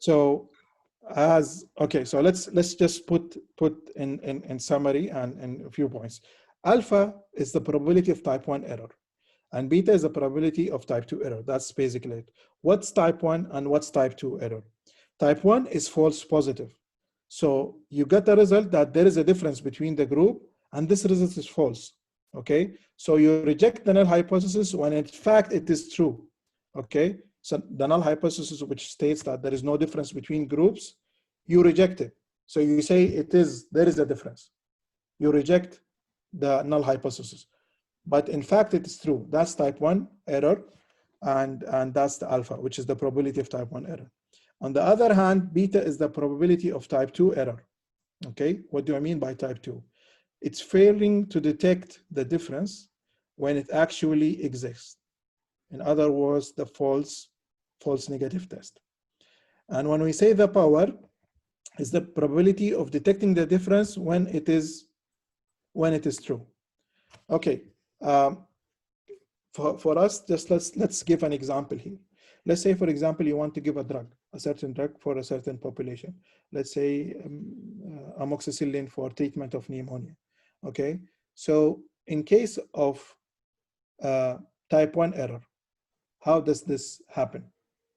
so so let's just put in summary and a few points. Alpha is the probability of type 1 error, and beta is the probability of type 2 error. That's basically it. What's type 1 and what's type 2 error? Type 1 is false positive. So you get the result that there is a difference between the group and this result is false. Okay, so you reject the null hypothesis when in fact it is true. Okay, so the null hypothesis which states that there is no difference between groups, you reject it. So you say there is a difference. You reject the null hypothesis. But in fact it is true. That's type 1 error, and that's the alpha, which is the probability of type 1 error. On the other hand, beta is the probability of type 2 error. Okay, what do I mean by type 2? It's failing to detect the difference when it actually exists. In other words, the false negative test. And when we say the power is the probability of detecting the difference when it is true. Okay, for us, just let's give an example here. Let's say, for example, you want to give a certain drug for a certain population. Let's say amoxicillin for treatment of pneumonia. Okay, so in case of type 1 error, how does this happen?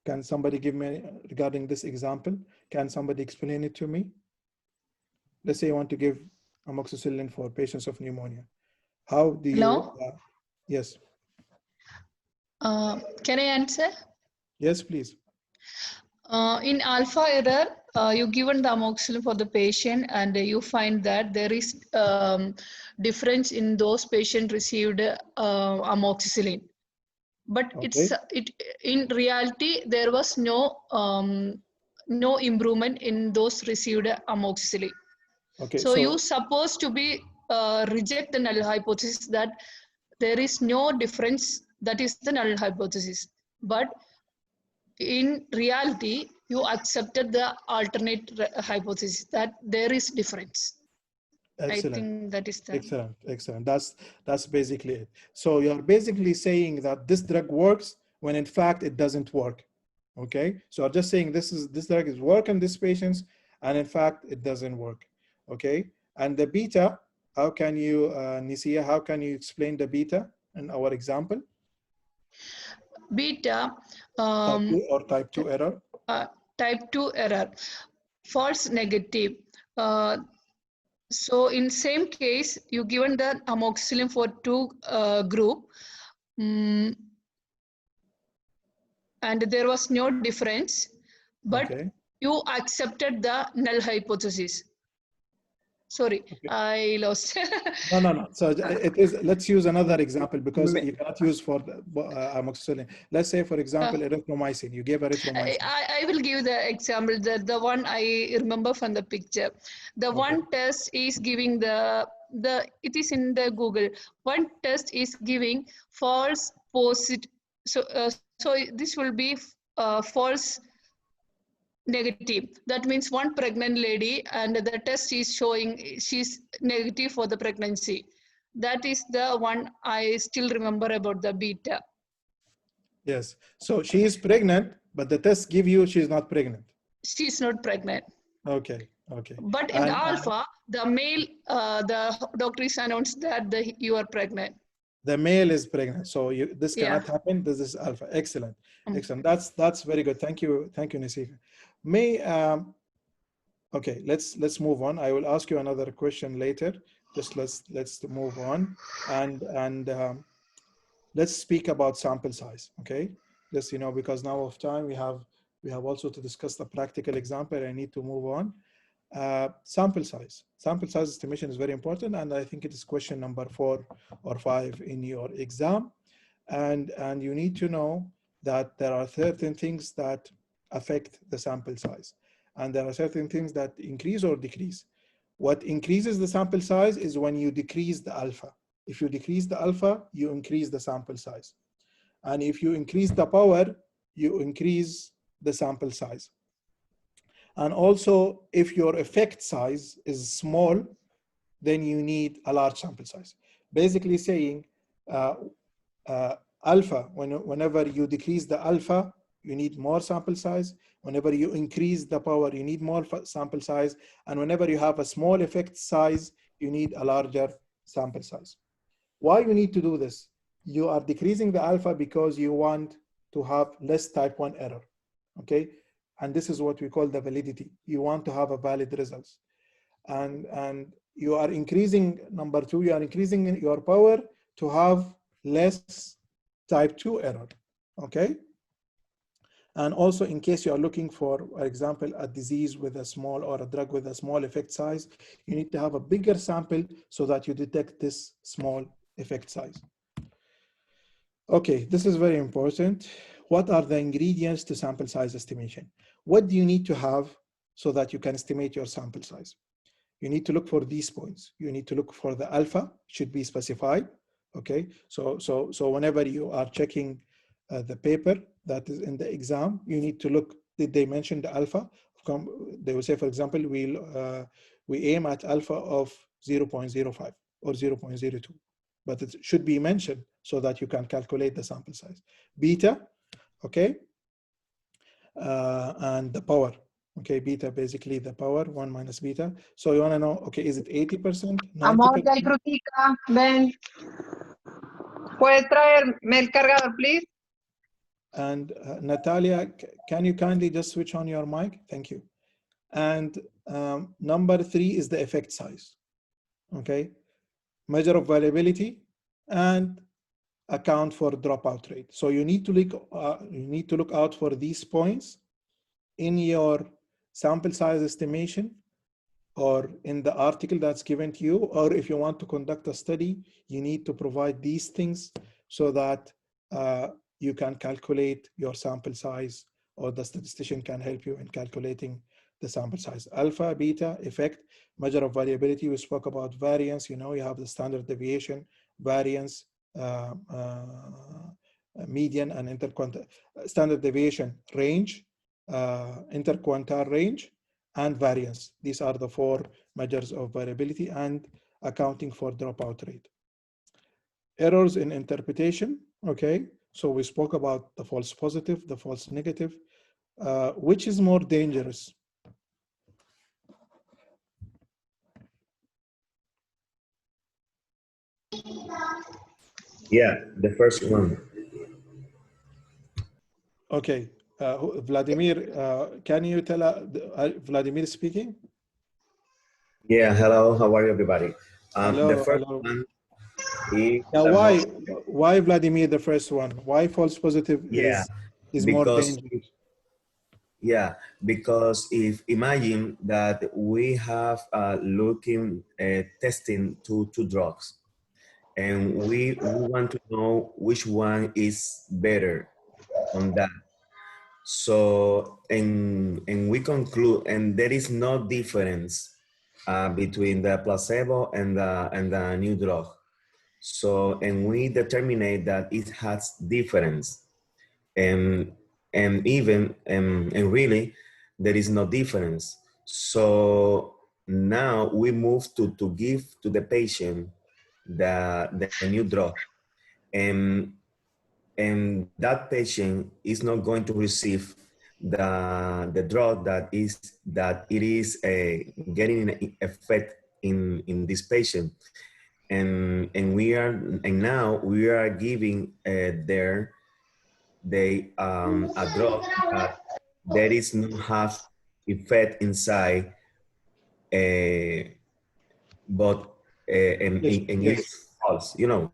Can somebody give me, regarding this example, can somebody explain it to me? Let's say you want to give amoxicillin for patients of pneumonia. How do you? Hello? Yes. Can I answer? Yes, please. In alpha error, you given the amoxicillin for the patient and you find that there is difference in those patients received amoxicillin. But Okay. in reality, there was no improvement in those received amoxicillin. Okay. So you supposed to be reject the null hypothesis that there is no difference. That is the null hypothesis. But in reality, you accepted the alternate hypothesis that there is difference. Excellent. I think that is the Excellent. Excellent. That's basically it. So you're basically saying that this drug works when in fact it doesn't work. Okay. So I'm just saying this drug is working in these patients, and in fact it doesn't work. Okay. And the beta, how can you, Nisia, how can you explain the beta in our example? beta. Type 2 or type 2 error? Type 2 error, false negative. So in same case, you given the amoxicillin for 2 group, and there was no difference, but Okay. you accepted the null hypothesis. Sorry, Okay. I lost. No. So it is, let's use another example because you cannot use for amoxicillin. Let's say, for example, erythromycin. You gave erythromycin. I will give the example, the one I remember from the picture. The one test is giving it is in the Google. One test is giving false positive. So this will be false negative. That means one pregnant lady and the test is showing she's negative for the pregnancy. That is the one I still remember about the beta. Yes. So she is pregnant, but the tests give you she's not pregnant. She's not pregnant. Okay. Okay. But in alpha, the male, the doctor is announced that you are pregnant. The male is pregnant, so this cannot happen. This is alpha. Excellent. Excellent. That's very good. Thank you, Nasifa. Okay, let's move on. I will ask you another question later. Just let's move on and let's speak about sample size. Okay, just because now of time we have also to discuss the practical example. I need to move on. Sample size estimation is very important, and I think it is question number 4 or 5 in your exam, and you need to know that there are certain things that affect the sample size, and there are certain things that increase or decrease. What increases the sample size is when you decrease the alpha. If you decrease the alpha, you increase the sample size, and if you increase the power, you increase the sample size. And also, if your effect size is small, then you need a large sample size. Basically saying alpha, whenever you decrease the alpha, you need more sample size. Whenever you increase the power, you need more sample size. And whenever you have a small effect size, you need a larger sample size. Why you need to do this? You are decreasing the alpha because you want to have less type 1 error, okay? And this is what we call the validity. You want to have a valid results. And you are increasing, number 2, you are increasing your power to have less type 2 error, okay? And also, in case you are looking for example, a disease with a small or a drug with a small effect size, you need to have a bigger sample so that you detect this small effect size. Okay, this is very important. What are the ingredients to sample size estimation? What do you need to have so that you can estimate your sample size? You need to look for these points. You need to look for the alpha, should be specified. Okay, so whenever you are checking the paper that is in the exam, you need to look, did they mention the alpha? They will say, for example, we aim at alpha of 0.05 or 0.02, but it should be mentioned so that you can calculate the sample size. Beta, okay, and the power. Okay, beta, basically the power, 1 minus beta. So you want to know, okay, is it 80%, 90%? Amor, ya hay frutica, ven. ¿Puedes traerme el cargador, please? And Natalia, can you kindly just switch on your mic? Thank you. And number 3 is the effect size. Okay, measure of variability and account for dropout rate. So you need to look out for these points in your sample size estimation or in the article that's given to you, or if you want to conduct a study, you need to provide these things so that you can calculate your sample size, or the statistician can help you in calculating the sample size. Alpha, beta, effect, measure of variability. We spoke about variance. You know, you have the standard deviation, variance, median, and interquartile. Standard deviation, range, interquartile range, and variance. These are the 4 measures of variability and accounting for dropout rate. Errors in interpretation, okay? So we spoke about the false positive, the false negative. Which is more dangerous? Yeah, the first one. Okay, Vladimir, can you tell Vladimir speaking? Yeah, hello, how are you, everybody? Hello, the first hello. one is why Vladimir the first one? Why false positive is more dangerous? Yeah, because if imagine that we have testing two drugs, and we want to know which one is better on that. So, and we conclude, and there is no difference between the placebo and the new drug. So, and we determine that it has difference, and even and really there is no difference. So now we move to give to the patient the new drug, and that patient is not going to receive the drug that it is getting an effect in this patient, and now we are giving a drug that there is no have effect inside, but it's false, you know.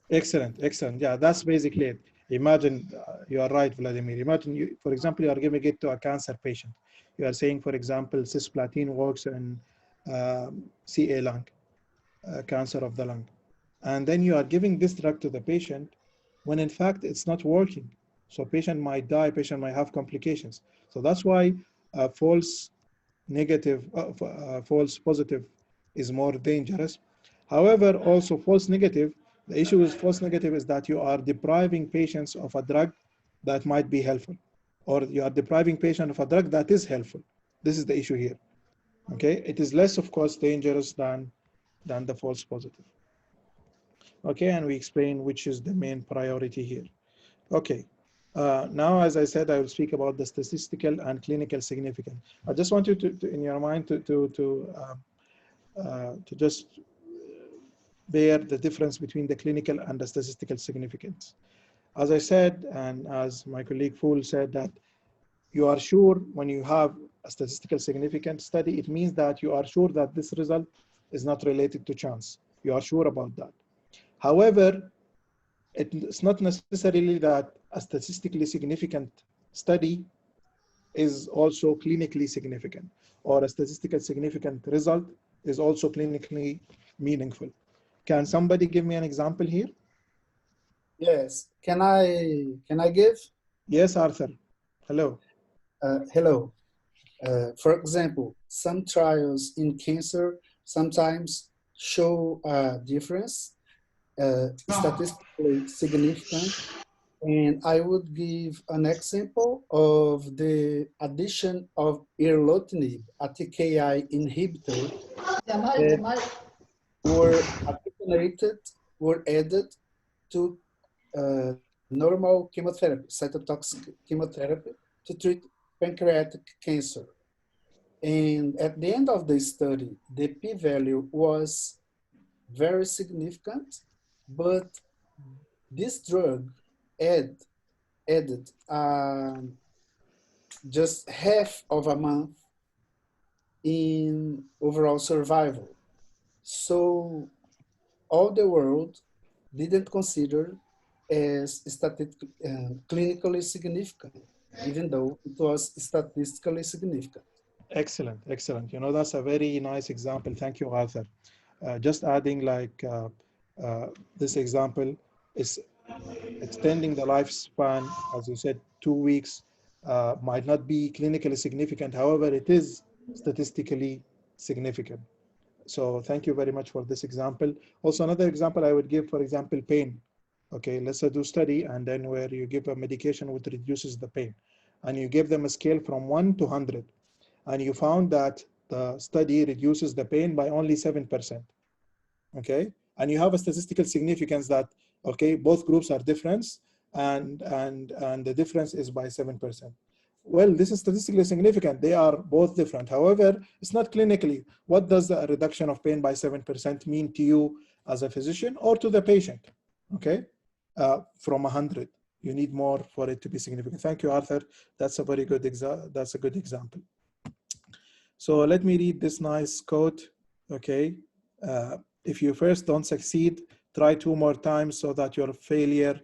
Excellent, excellent. Yeah, that's basically it. Imagine, you are right, Vladimir. Imagine, you, for example, you are giving it to a cancer patient. You are saying, for example, cisplatin works in CA lung, cancer of the lung. And then you are giving this drug to the patient when in fact it's not working. So patient might die, patient might have complications. So that's why false negative, false positive is more dangerous. However, also false negative, the issue with false negative is that you are depriving patients of a drug that might be helpful, or you are depriving patient of a drug that is helpful. This is the issue here. Okay, it is less, of course, dangerous than the false positive. Okay, and we explain which is the main priority here. Okay, now, as I said, I will speak about the statistical and clinical significance. I just want you to in your mind to just bear the difference between the clinical and the statistical significance. As I said, and as my colleague Fool said, that you are sure when you have a statistical significant study, it means that you are sure that this result is not related to chance. You are sure about that. However, it's not necessarily that a statistically significant study is also clinically significant, or a statistical significant result is also clinically meaningful. Can somebody give me an example here? Yes. Can I give? Yes, Arthur. Hello. Hello. For example, some trials in cancer sometimes show a difference, statistically significant. And I would give an example of the addition of erlotinib, a TKI inhibitor, that were added to normal chemotherapy, cytotoxic chemotherapy, to treat pancreatic cancer. And at the end of the study, the p-value was very significant, but this drug added just half of a month in overall survival. So all the world didn't consider as clinically significant, even though it was statistically significant. Excellent, excellent. You know, that's a very nice example. Thank you, Arthur. Just adding like this example is extending the lifespan, as you said, 2 weeks might not be clinically significant. However, it is statistically significant. So thank you very much for this example. Also, another example I would give, for example, pain. Okay, let's do study and then where you give a medication which reduces the pain. And you give them a scale from 1 to 100. And you found that the study reduces the pain by only 7%. Okay, and you have a statistical significance that, okay, both groups are different and the difference is by 7%. Well, this is statistically significant. They are both different. However, it's not clinically. What does a reduction of pain by 7% mean to you as a physician or to the patient? Okay, from 100, you need more for it to be significant. Thank you, Arthur. That's a very good example. So let me read this nice quote. Okay, if you first don't succeed, try 2 more times so that your failure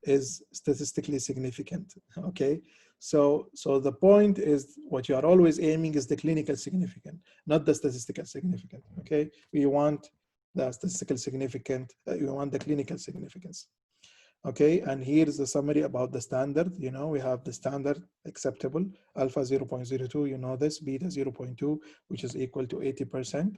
is statistically significant. Okay, so the point is what you are always aiming is the clinical significant, not the statistical significant. Okay, we want the statistical significant, we want the clinical significance. Okay, and here's the summary about the standard. You know, we have the standard acceptable, alpha 0.02, you know this, beta 0.2, which is equal to 80%.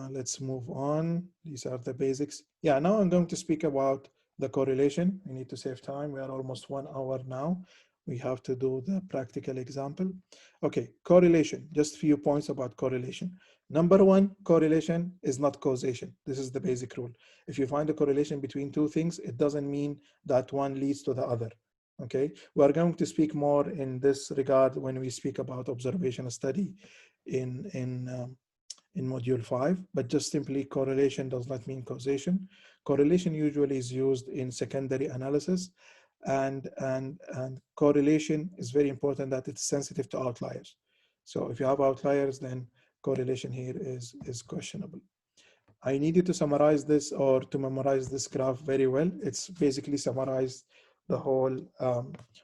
Let's move on. These are the basics. Yeah, now I'm going to speak about the correlation. We need to save time. We are almost 1 hour now. We have to do the practical example. Okay, correlation, just a few points about correlation. Number 1, correlation is not causation. This is the basic rule. If you find a correlation between 2 things, it doesn't mean that one leads to the other. Okay, we are going to speak more in this regard when we speak about observational study in module 5, but just simply correlation does not mean causation. Correlation usually is used in secondary analysis, and correlation is very important that it's sensitive to outliers. So if you have outliers, then correlation here is questionable. I need you to summarize this or to memorize this graph very well. It's basically summarized the whole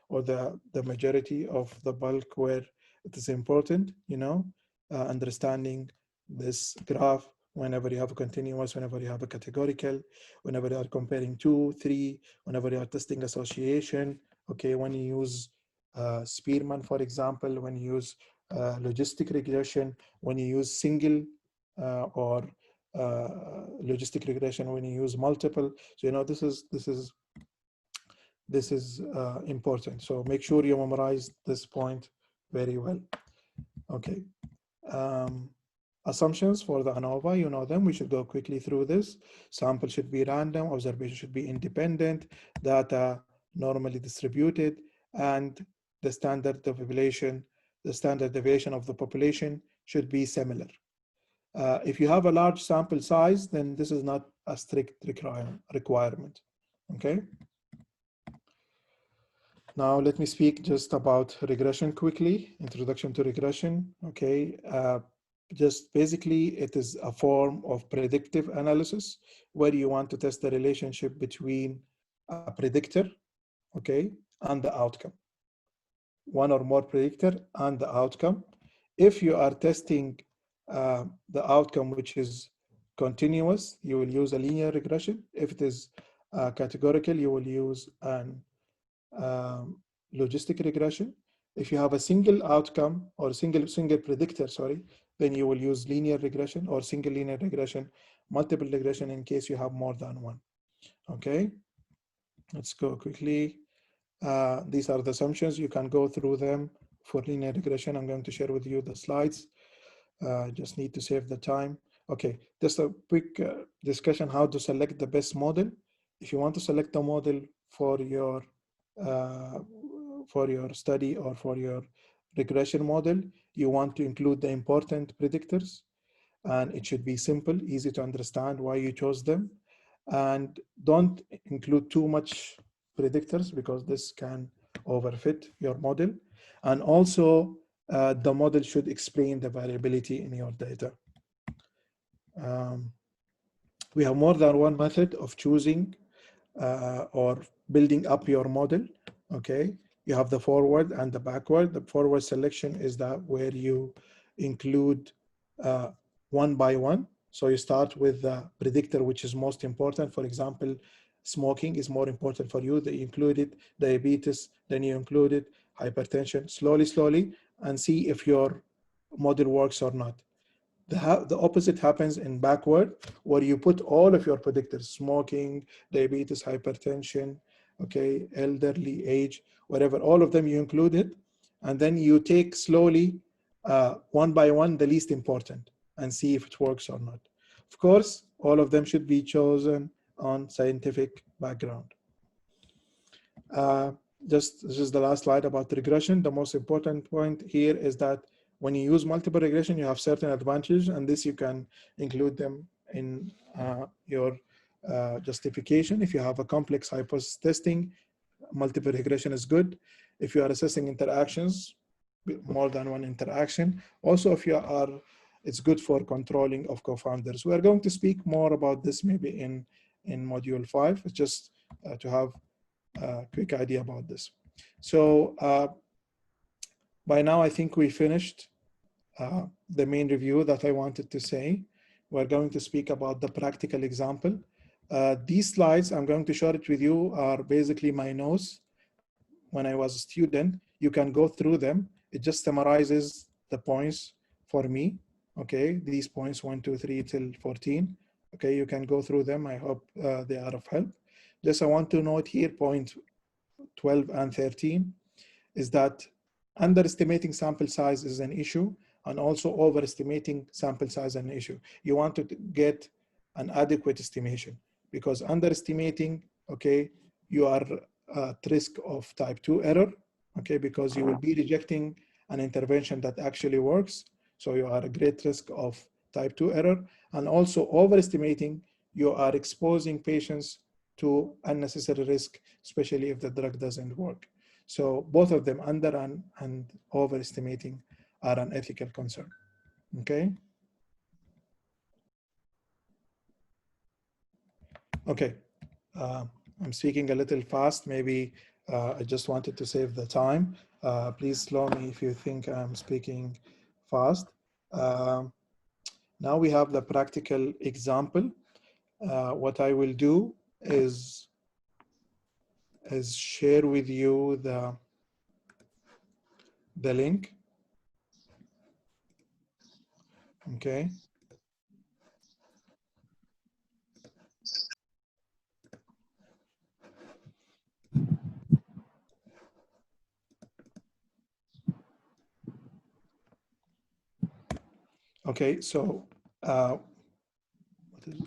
or the majority of the bulk where it is important, you know, understanding this graph whenever you have a continuous, whenever you have a categorical, whenever you are comparing 2, 3, whenever you are testing association, okay, when you use Spearman, for example, when you use logistic regression, when you use single or logistic regression, when you use multiple. So, you know, this is important. So make sure you memorize this point very well. Okay. Assumptions for the ANOVA, you know them. We should go quickly through this. Sample should be random, observation should be independent, data normally distributed, and the standard deviation of the population should be similar. If you have a large sample size, then this is not a strict requirement. Okay. Now let me speak just about regression quickly. Introduction to regression. Okay. Just basically, it is a form of predictive analysis where you want to test the relationship between a predictor, okay, and the outcome. One or more predictor and the outcome. If you are testing the outcome which is continuous, you will use a linear regression. If it is categorical, you will use an logistic regression. If you have a single outcome or single predictor, sorry, then you will use linear regression or single linear regression, multiple regression in case you have more than one. Okay, let's go quickly. These are the assumptions. You can go through them for linear regression. I'm going to share with you the slides. Just need to save the time. Okay, just a quick discussion how to select the best model. If you want to select a model for your study or for your regression model, you want to include the important predictors, and it should be simple, easy to understand why you chose them, and don't include too much predictors because this can overfit your model. And also the model should explain the variability in your data. We have more than one method of choosing or building up your model, okay? You have the forward and the backward. The forward selection is that where you include one by one. So you start with the predictor, which is most important. For example, smoking is more important for you. They included diabetes, then you included hypertension, slowly, and see if your model works or not. The opposite happens in backward, where you put all of your predictors, smoking, diabetes, hypertension, okay, elderly, age, whatever, all of them you included, and then you take slowly, one by one, the least important, and see if it works or not. Of course, all of them should be chosen on scientific background. This is the last slide about regression. The most important point here is that when you use multiple regression, you have certain advantages, and this you can include them in your justification. If you have a complex hypothesis testing, multiple regression is good. If you are assessing interactions, more than one interaction. Also, if you are, it's good for controlling of confounders. We are going to speak more about this maybe in module 5, just to have a quick idea about this. So by now, I think we finished the main review that I wanted to say. We're going to speak about the practical example. These slides, I'm going to share it with you, are basically my notes when I was a student. You can go through them. It just summarizes the points for me. Okay, these points 1, 2, 3 till 14. Okay, you can go through them. I hope they are of help. Just I want to note here, point 12 and 13, is that underestimating sample size is an issue, and also overestimating sample size is an issue. You want to get an adequate estimation, because underestimating, okay, you are at risk of type 2 error, okay, because you will be rejecting an intervention that actually works. So you are at great risk of type 2 error. And also overestimating, you are exposing patients to unnecessary risk, especially if the drug doesn't work. So both of them, under and overestimating, are an ethical concern. Okay. Okay. I'm speaking a little fast. Maybe I just wanted to save the time. Please slow me if you think I'm speaking fast. Now we have the practical example. What I will do is share with you the link. Okay. Okay, so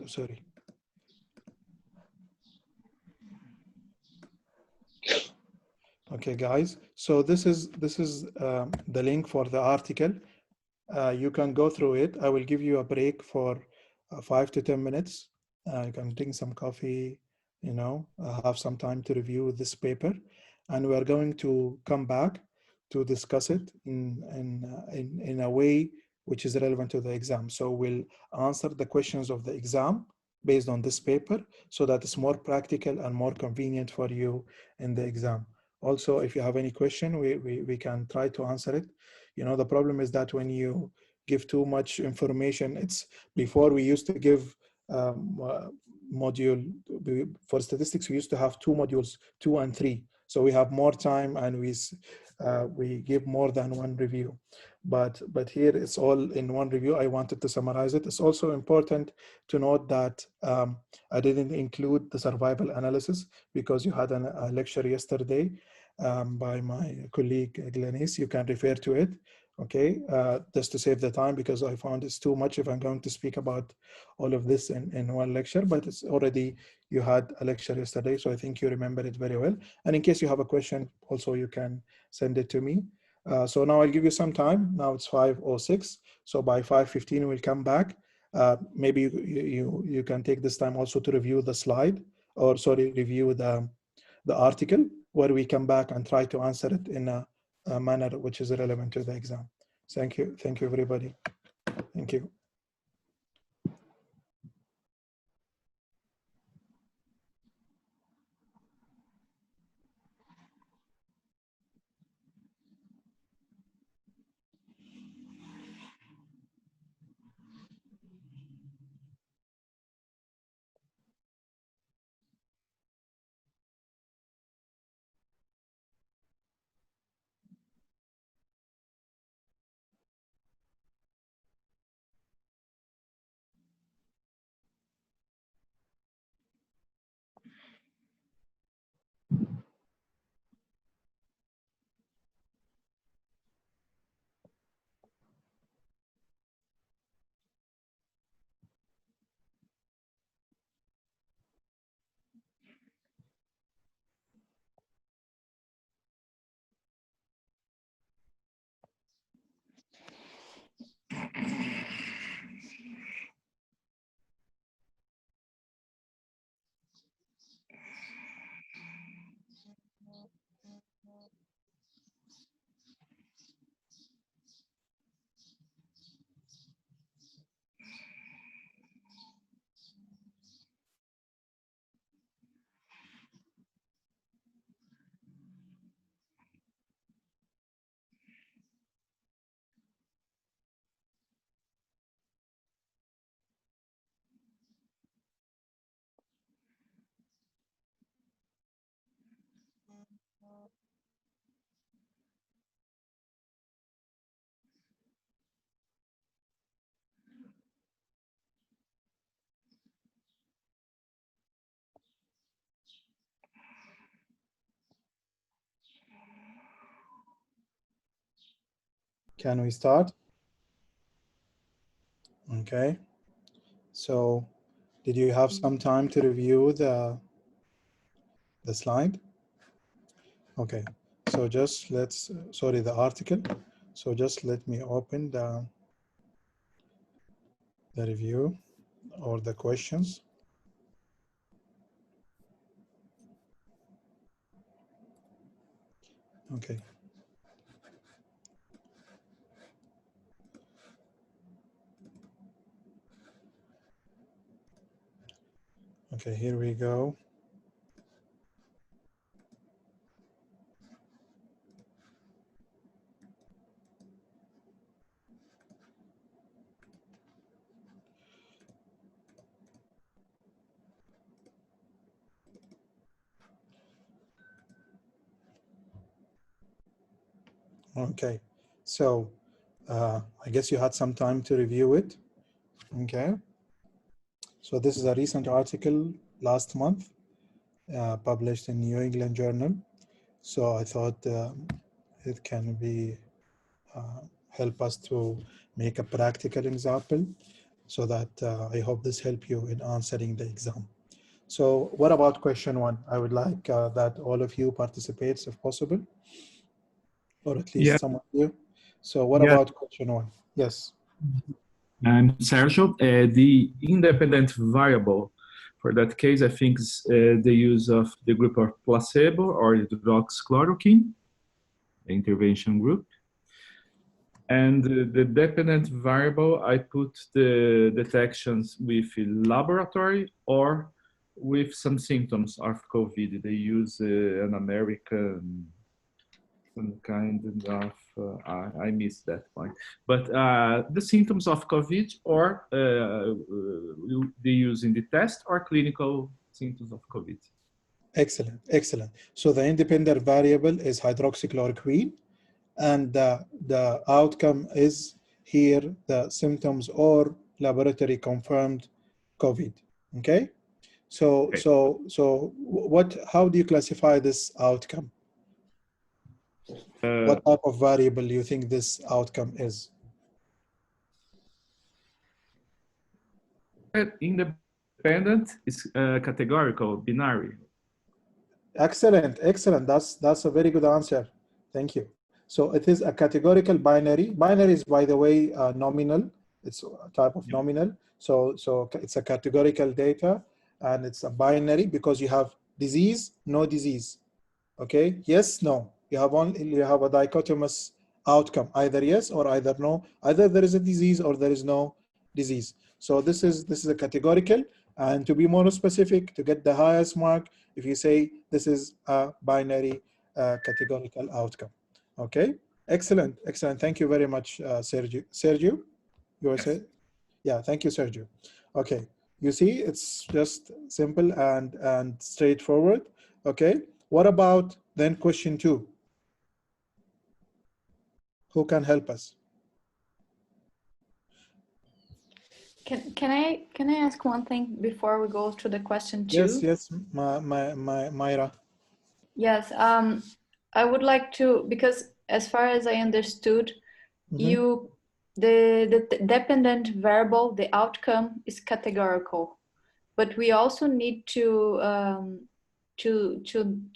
sorry. Okay, guys. So this is the link for the article. You can go through it. I will give you a break for 5 to 10 minutes. You can drink some coffee, you know, have some time to review this paper, and we are going to come back to discuss it in a way which is relevant to the exam. So we'll answer the questions of the exam based on this paper, so that it's more practical and more convenient for you in the exam. Also, if you have any question, we can try to answer it. You know, the problem is that when you give too much information, it's, before we used to give module, for statistics, we used to have 2 modules, 2 and 3. So we have more time, and we give more than one review. But here it's all in one review. I wanted to summarize it. It's also important to note that I didn't include the survival analysis, because you had a lecture yesterday by my colleague Glenis. You can refer to it, okay, just to save the time, because I found it's too much if I'm going to speak about all of this in one lecture. But it's already, you had a lecture yesterday, so I think you remember it very well. And in case you have a question, also you can send it to me. So now I'll give you some time. Now it's 5:06, so by 5:15 we'll come back. Maybe you can take this time also to review the slide, or sorry, review the article, where we come back and try to answer it in a manner which is relevant to the exam. Thank you everybody. Thank you. Can we start? Okay. So did you have some time to review the slide? Okay. So just let's, sorry, the article. So just let me open the review or the questions. Okay. Okay, here we go. Okay, so I guess you had some time to review it. Okay, so this is a recent article last month, published in New England Journal. So I thought it can be help us to make a practical example, so that I hope this help you in answering the exam. So what about question 1? I would like that all of you participates if possible, or at least some of you. So what about question 1? Yes. And Sergio, the independent variable for that case, I think is the use of the group of placebo or hydroxychloroquine, the intervention group. And the dependent variable, I put the detections with laboratory or with some symptoms of COVID. They use an American, some kind of, I missed that point. But the symptoms of COVID, or they use in the test, or clinical symptoms of COVID. Excellent, excellent. So the independent variable is hydroxychloroquine, and the outcome is here the symptoms or laboratory confirmed COVID. Okay, so what? How do you classify this outcome? What type of variable do you think this outcome is? Independent is categorical, binary. Excellent, excellent. That's a very good answer. Thank you. So it is a categorical binary. Binary is, by the way, nominal. It's a type of nominal. So it's a categorical data, and it's a binary because you have disease, no disease. Okay, yes, no. You have a dichotomous outcome, either yes or either no. Either there is a disease or there is no disease. So this is a categorical, and to be more specific, to get the highest mark, if you say this is a binary categorical outcome. Okay, excellent, excellent. Thank you very much, Sergio. Sergio, you were saying? Yeah, thank you, Sergio. Okay, you see, it's just simple and straightforward. Okay, what about then question 2? Who can help us? Can I ask one thing before we go to the question 2? Yes, yes, Myra. Yes, I would like to, because as far as I understood, the dependent variable, the outcome is categorical, but we also need to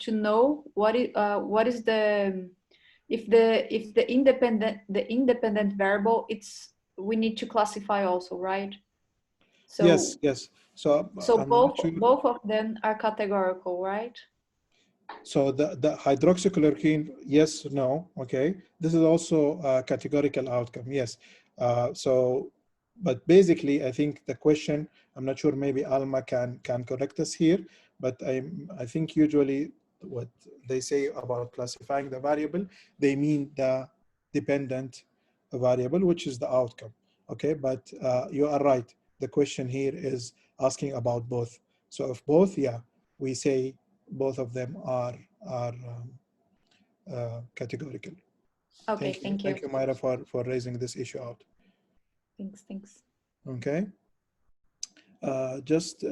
know what is the if the independent variable, we need to classify also, right? So yes, yes. So both of them are categorical, right? So the hydroxychloroquine, yes, no, okay. This is also a categorical outcome, yes. But basically, I think the question, I'm not sure, maybe Alma can correct us here, but I think usually what they say about classifying the variable, they mean the dependent variable, which is the outcome, okay? But you are right. The question here is asking about both. So if both, yeah, we say both of them are categorical. Okay, thank you. Thank you, Myra, for raising this issue out. Thanks. Okay. Just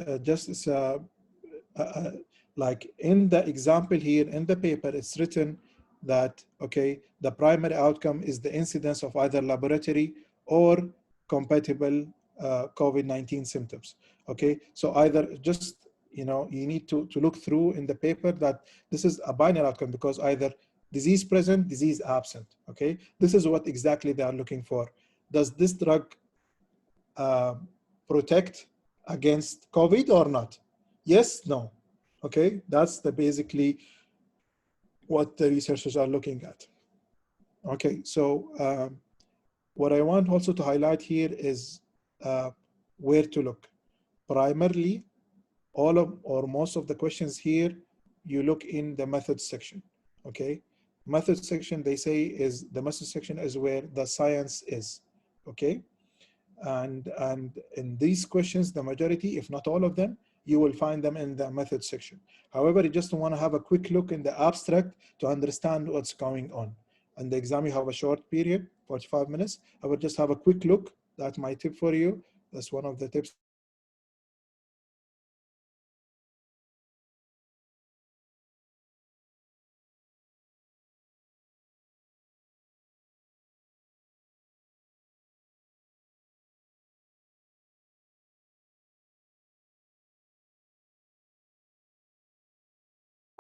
like in the example here in the paper, it's written that, okay, the primary outcome is the incidence of either laboratory or compatible COVID-19 symptoms. Okay, so either just, you know, you need to look through in the paper that this is a binary outcome because either disease present, disease absent. Okay, this is what exactly they are looking for. Does this drug protect against COVID or not? Yes, no. Okay, that's the basically what the researchers are looking at. Okay, so what I want also to highlight here is where to look. Primarily, all of or most of the questions here, you look in the methods section. Okay, methods section, they say is the methods section is where the science is. Okay, and in these questions, the majority, if not all of them, you will find them in the methods section. However, you just want to have a quick look in the abstract to understand what's going on. And the exam, you have a short period, 45 minutes. I will just have a quick look. That's my tip for you. That's one of the tips.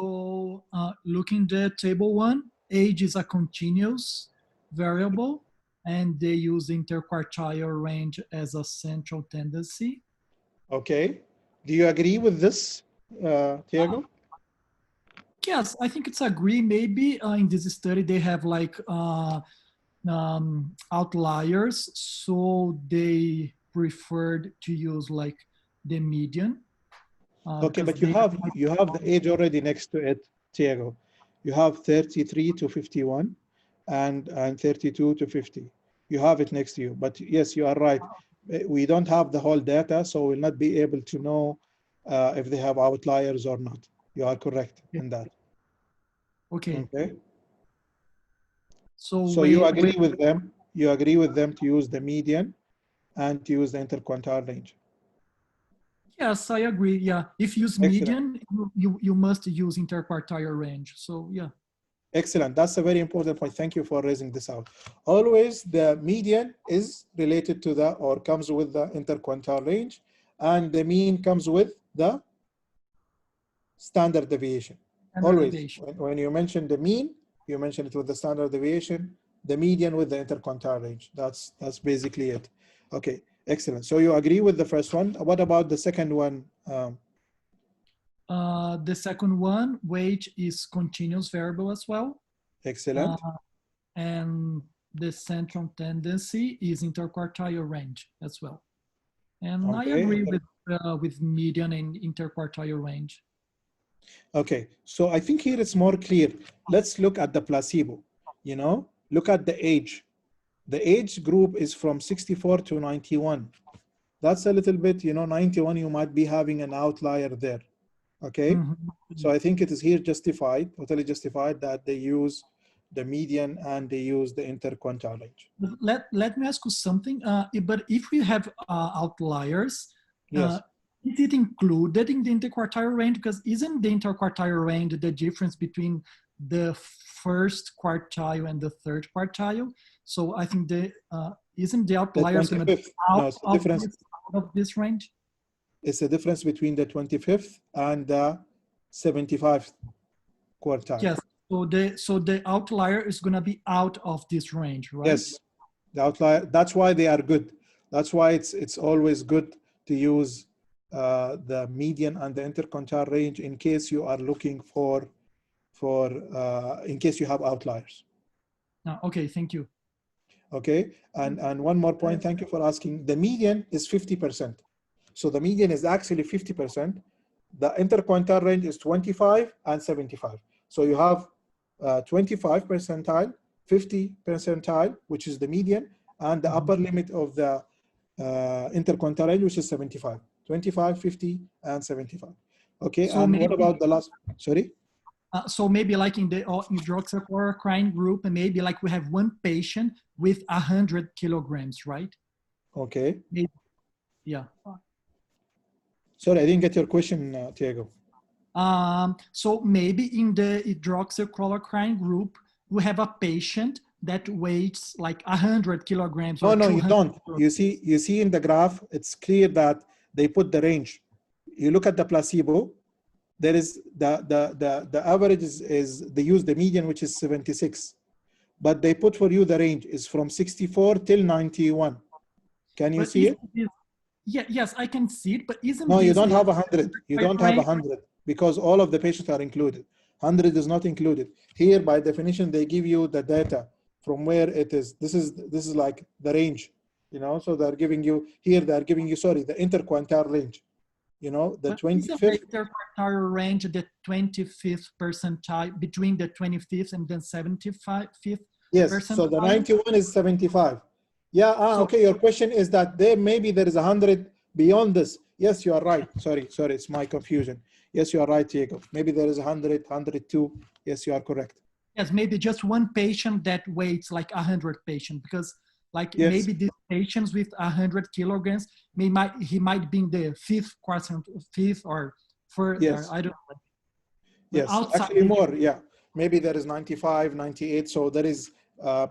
So looking at table 1, age is a continuous variable, and they use interquartile range as a central tendency. Okay. Do you agree with this, Thiago? Yes, I think it's agree. Maybe in this study they have like outliers, so they preferred to use like the median. Okay, but you have the age already next to it, Thiago. You have 33 to 51 and 32 to 50. You have it next to you. But yes, you are right. We don't have the whole data, so we'll not be able to know if they have outliers or not. You are correct in that. Okay. Okay. So you agree with them. You agree with them to use the median and to use the interquartile range. Yes, I agree. Yeah, if you use median, you must use interquartile range. So yeah. Excellent. That's a very important point. Thank you for raising this out. Always the median is related to the or comes with the interquartile range, and the mean comes with the standard deviation. Always, when you mention the mean, you mention it with the standard deviation, the median with the interquartile range. That's basically it. Okay, excellent. So you agree with the first one. What about the second one? The second one, wage is continuous variable as well. Excellent. And the central tendency is interquartile range as well. And okay. I agree with median and interquartile range. Okay, so I think here it's more clear. Let's look at the placebo. You know, look at the age. The age group is from 64 to 91. That's a little bit, you know, 91, you might be having an outlier there. Okay, so I think it is here justified, totally justified that they use the median and they use the interquartile range. Let me ask you something. But if we have outliers, yes. Is it included in the interquartile range? Because isn't the interquartile range the difference between the first quartile and the third quartile? So I think isn't the outliers going to be out of this range? It's the difference between the 25th and the 75th quartile. Yes. So the outlier is going to be out of this range, right? Yes. The outlier. That's why they are good. That's why it's always good to use the median and the interquartile range in case you are looking for in case you have outliers. Okay, thank you. Okay, and one more point. Thank you for asking. The median is 50%. So the median is actually 50%. The interquartile range is 25 and 75. So you have 25 percentile, 50 percentile, which is the median, and the upper limit of the interquartile range, which is 75. 25, 50, and 75. Okay, so and maybe, what about the last? Sorry? So maybe like in the hydroxychloroquine group, and maybe like we have one patient with 100 kilograms, right? Okay. Maybe, yeah. Sorry, I didn't get your question, Thiago. So maybe in the hydroxychloroquine group, we have a patient that weighs like 100 kilograms. No, or no, you 200 don't. kilograms. You see in the graph, it's clear that they put the range. You look at the placebo, there is the average is they use the median, which is 76. But they put for you the range is from 64 till 91. Can you But see it? Yeah, yes, I can see it, but isn't No, you this don't have like 100. You by don't have range? 100 because all of the patients are included. 100 is not included. Here, by definition, they give you the data from where it is. This is like the range, you know. So they're giving you here. They're giving you the interquartile range. You know, the But 25th. isn't the interquartile range the 25th percentile, between the 25th and the 75th? Yes. percentile? So the 91 is 75. Yeah. Okay. Your question is that maybe there is 100 beyond this. Yes, you are right. Sorry, it's my confusion. Yes, you are right, Diego. Maybe there is 100, 102. Yes, you are correct. Yes, maybe just one patient that weighs like 100 patients, because like Yes. maybe these patients with 100 kilograms, he might be in the fifth or further. Yes. I don't know. Yes, actually more. Yeah, maybe there is 95, 98. So there is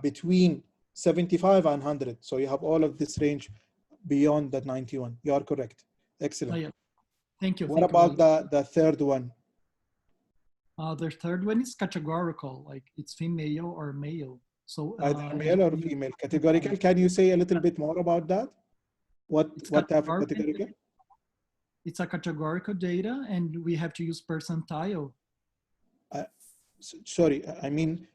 between 75 and 100. So you have all of this range beyond that 91. You are correct. Excellent. Oh, yeah. Thank you. What Thank about you. the third one? The third one is categorical, like it's female or male. So Either male or female. Categorical. Can you say a little bit more about that? What type of categorical? It's a categorical data, and we have to use percentile. Sorry, I mean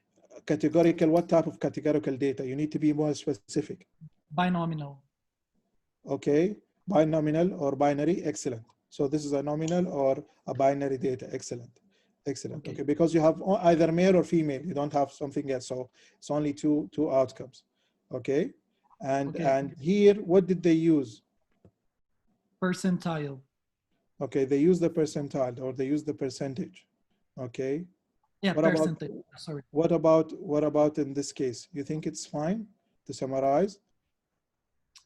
categorical. What type of categorical data? You need to be more specific. Binomial. Okay, binomial or binary. Excellent. So this is a nominal or a binary data. Excellent. Excellent. Okay, because you have either male or female. You don't have something else. So it's only two outcomes. Okay. And here, what did they use? Percentile. Okay, they use the percentile or they use the percentage. Okay. Yeah, what percentage. About, sorry. What about in this case? You think it's fine to summarize?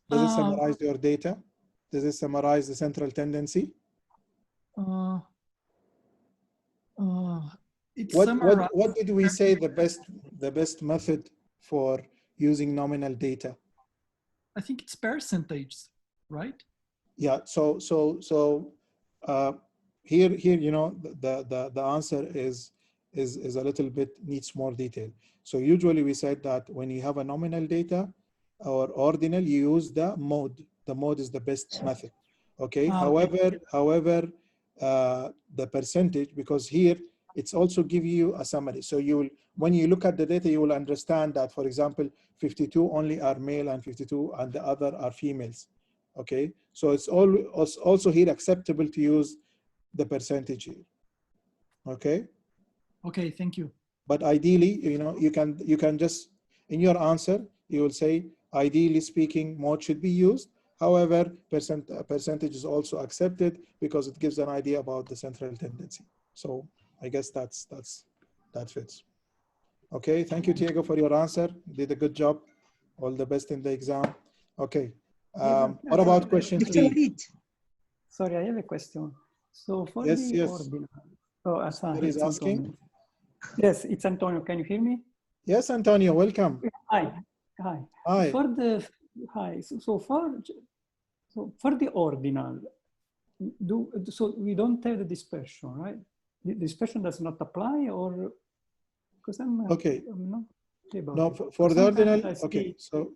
Does it summarize your data? Does it summarize the central tendency? What did we say the best method for using nominal data? I think it's percentage, right? Yeah. So here you know the answer is a little bit needs more detail. So usually we said that when you have a nominal data or ordinal, you use the mode. The mode is the best method. Okay. However, the percentage, because here it's also give you a summary. So when you look at the data, you will understand that, for example, 52 only are male and 52 and the other are females. Okay. So it's also here acceptable to use the percentage here. Okay. Okay. Thank you. But ideally, you know, you can just in your answer you will say, ideally speaking, mode should be used. However, percentage is also accepted because it gives an idea about the central tendency. So I guess that fits. Okay, thank you, Diego, for your answer. You did a good job. All the best in the exam. Okay. What about question 3? Sorry, I have a question. So for yes. ordinal. Oh, Somebody is asking. Antonio. Yes, it's Antonio. Can you hear me? Yes, Antonio. Welcome. Hi. So for the ordinal, so we don't have the dispersion, right? The dispersion does not apply, or because I'm not clear about no, it. for the ordinal. Okay, so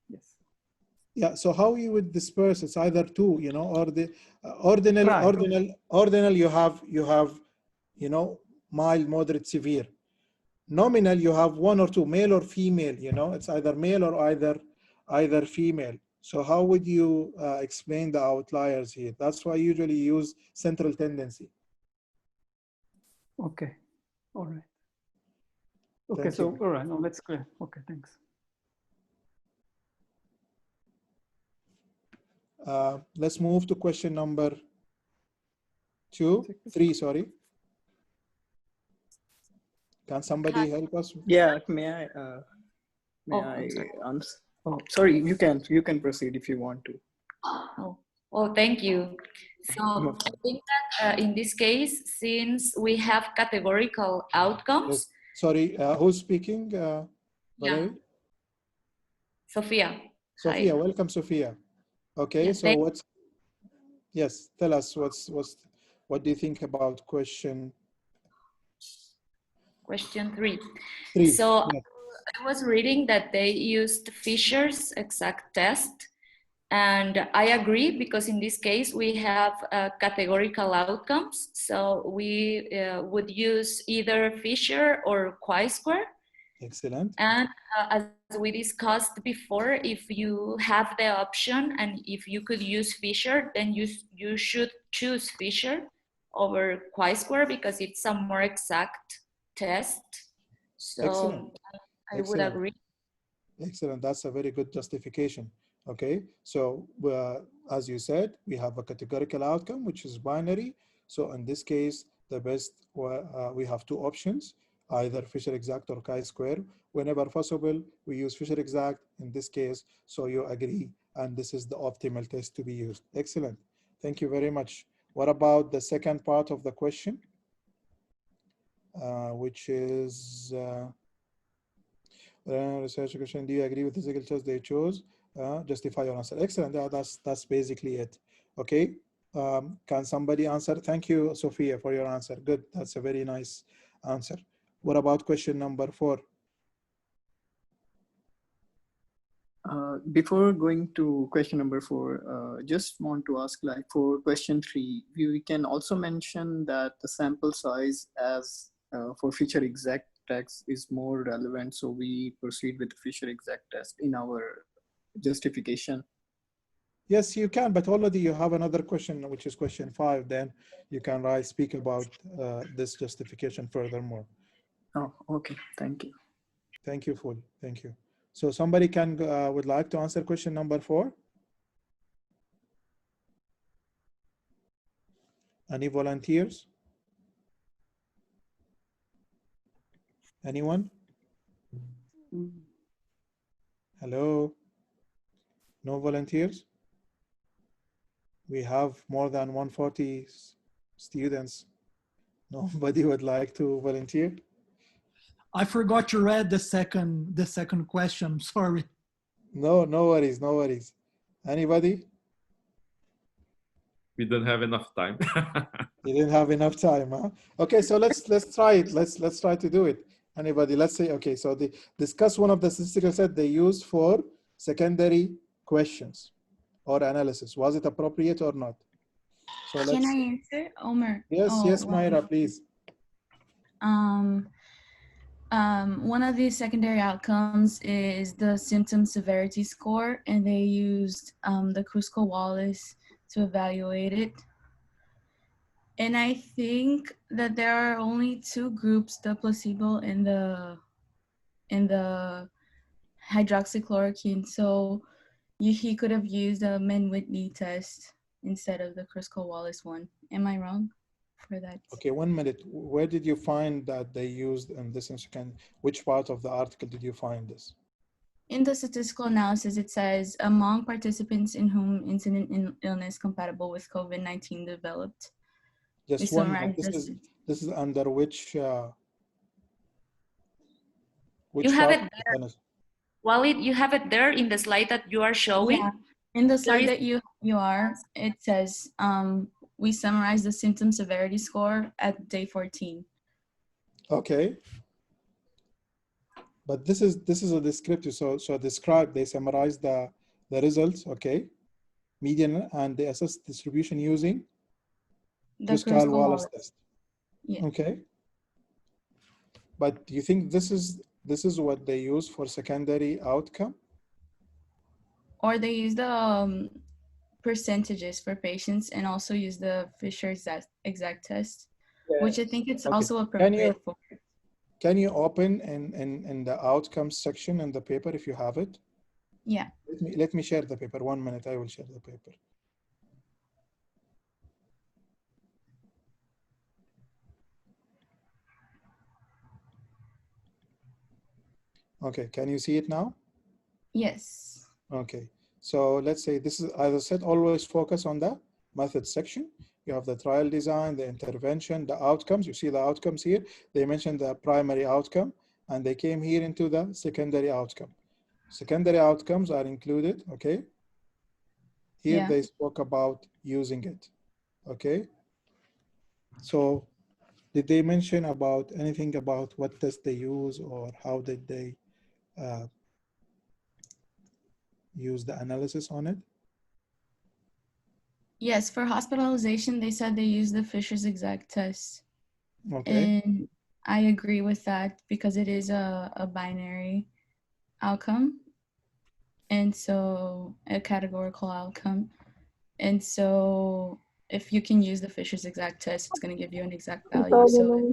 yes. Yeah. So how you would disperse? It's either two, you know, or the ordinal. You have you know, mild, moderate, severe. Nominal, you have one or two, male or female. You know, it's either male or either female. So how would you explain the outliers here? That's why I usually use central tendency. Okay. All right. Okay. So all right. No, that's clear. Okay. Thanks. Let's move to question number 3. Sorry. Can somebody help us? Yeah. May I answer? Oh, sorry. You can proceed if you want to. Oh, thank you. So I think that in this case, since we have categorical outcomes, Sorry, who's speaking? Yeah. Valerie? Sophia. Sophia, Hi. welcome, Sophia. Okay, Yeah, so yes, tell us what do you think about question 3. 3? So Yeah. I was reading that they used Fisher's exact test, and I agree because in this case we have categorical outcomes. So we would use either Fisher or chi-square. Excellent. And as we discussed before, if you have the option and if you could use Fisher, then you should choose Fisher over chi-square because it's a more exact test. So Excellent. I would agree. Excellent. That's a very good justification. Okay. So as you said, we have a categorical outcome, which is binary. So in this case, the best, we have two options, either Fisher exact or chi-square. Whenever possible, we use Fisher exact in this case. So you agree, and this is the optimal test to be used. Excellent. Thank you very much. What about the second part of the question, which is research question? Do you agree with the physical test they chose? Justify your answer. Excellent. That's basically it. Okay. Can somebody answer? Thank you, Sophia, for your answer. Good. That's a very nice answer. What about question number 4? Before going to question number 4, just want to ask, like for question 3, we can also mention that the sample size as for Fisher exact test is more relevant. So we proceed with the Fisher exact test in our justification. Yes, you can, but already you have another question, which is question 5. Then you can speak about this justification furthermore. Oh, okay. Thank you. Thank you, Ful. Thank you. So somebody would like to answer question number 4? Any volunteers? Anyone? Hello? No volunteers? We have more than 140 students. Nobody would like to volunteer? I forgot to read the second question. Sorry. No worries, no worries. Anybody? We don't have enough time. You didn't have enough time, huh? Okay, so let's try it. Let's try to do it. Anybody? Let's say, okay, so discuss one of the statistical sets they used for secondary questions or analysis. Was it appropriate or not? So Can I answer, Omer? Yes, Myra, please. One of these secondary outcomes is the symptom severity score, and they used the Kruskal-Wallis to evaluate it. And I think that there are only 2 groups, the placebo and the hydroxychloroquine. So he could have used a Mann-Whitney test instead of the Kruskal-Wallis one. Am I wrong for that? Okay, 1 minute. Where did you find that they used in this second? Which part of the article did you find this? In the statistical analysis, it says among participants in whom incident illness compatible with COVID-19 developed. Just one minute. This is under which You have part? it there. Walid, you have it there in the slide that you are showing. Yeah. In the slide that you are, it says we summarize the symptom severity score at day 14. Okay. But this is a descriptive, so describe, they summarize the results, okay? Median, and they assess distribution using the Kruskal-Wallis test. Yeah. Okay. But do you think this is what they use for secondary outcome? Or they use the percentages for patients and also use the Fisher exact test, which I think it's also appropriate for. Can you open in the outcomes section in the paper if you have it? Yeah. Let me share the paper. 1 minute, I will share the paper. Okay, can you see it now? Yes. Okay, so let's say this is, as I said, always focus on the method section. you have the trial design, the intervention, the outcomes. You see the outcomes here. They mentioned the primary outcome, and they came here into the secondary outcome. Secondary outcomes are included, okay? Here they spoke about using it, okay? So did they mention about anything about what test they use or how did they use the analysis on it? Yes, for hospitalization, they said they use the Fisher's exact test. Okay. And I agree with that because it is a binary outcome. And so a categorical outcome. And so if you can use the Fisher's exact test, it's going to give you an exact value. So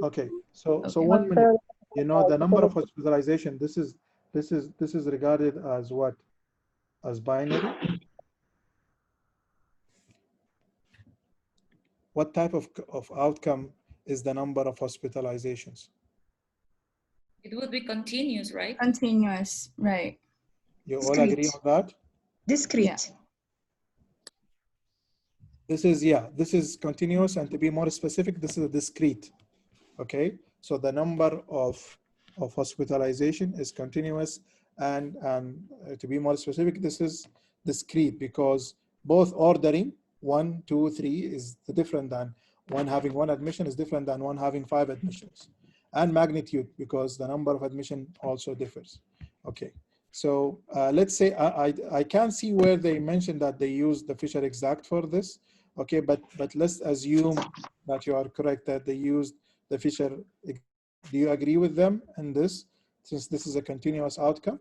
Okay, so 1 minute. You know, the number of hospitalization, this is regarded as what? As binary? What type of outcome is the number of hospitalizations? It would be continuous, right? Continuous, right. You all agree on that? Discrete. Yeah. This is continuous, and to be more specific, this is a discrete. Okay, so the number of hospitalization is continuous, and to be more specific, this is discrete because both ordering 1, 2, 3 is different than one having 1 admission is different than one having 5 admissions, and magnitude because the number of admission also differs. Okay, so let's say I can see where they mentioned that they use the Fisher exact for this. Okay, but let's assume that you are correct that they used the Fisher. Do you agree with them in this, since this is a continuous outcome?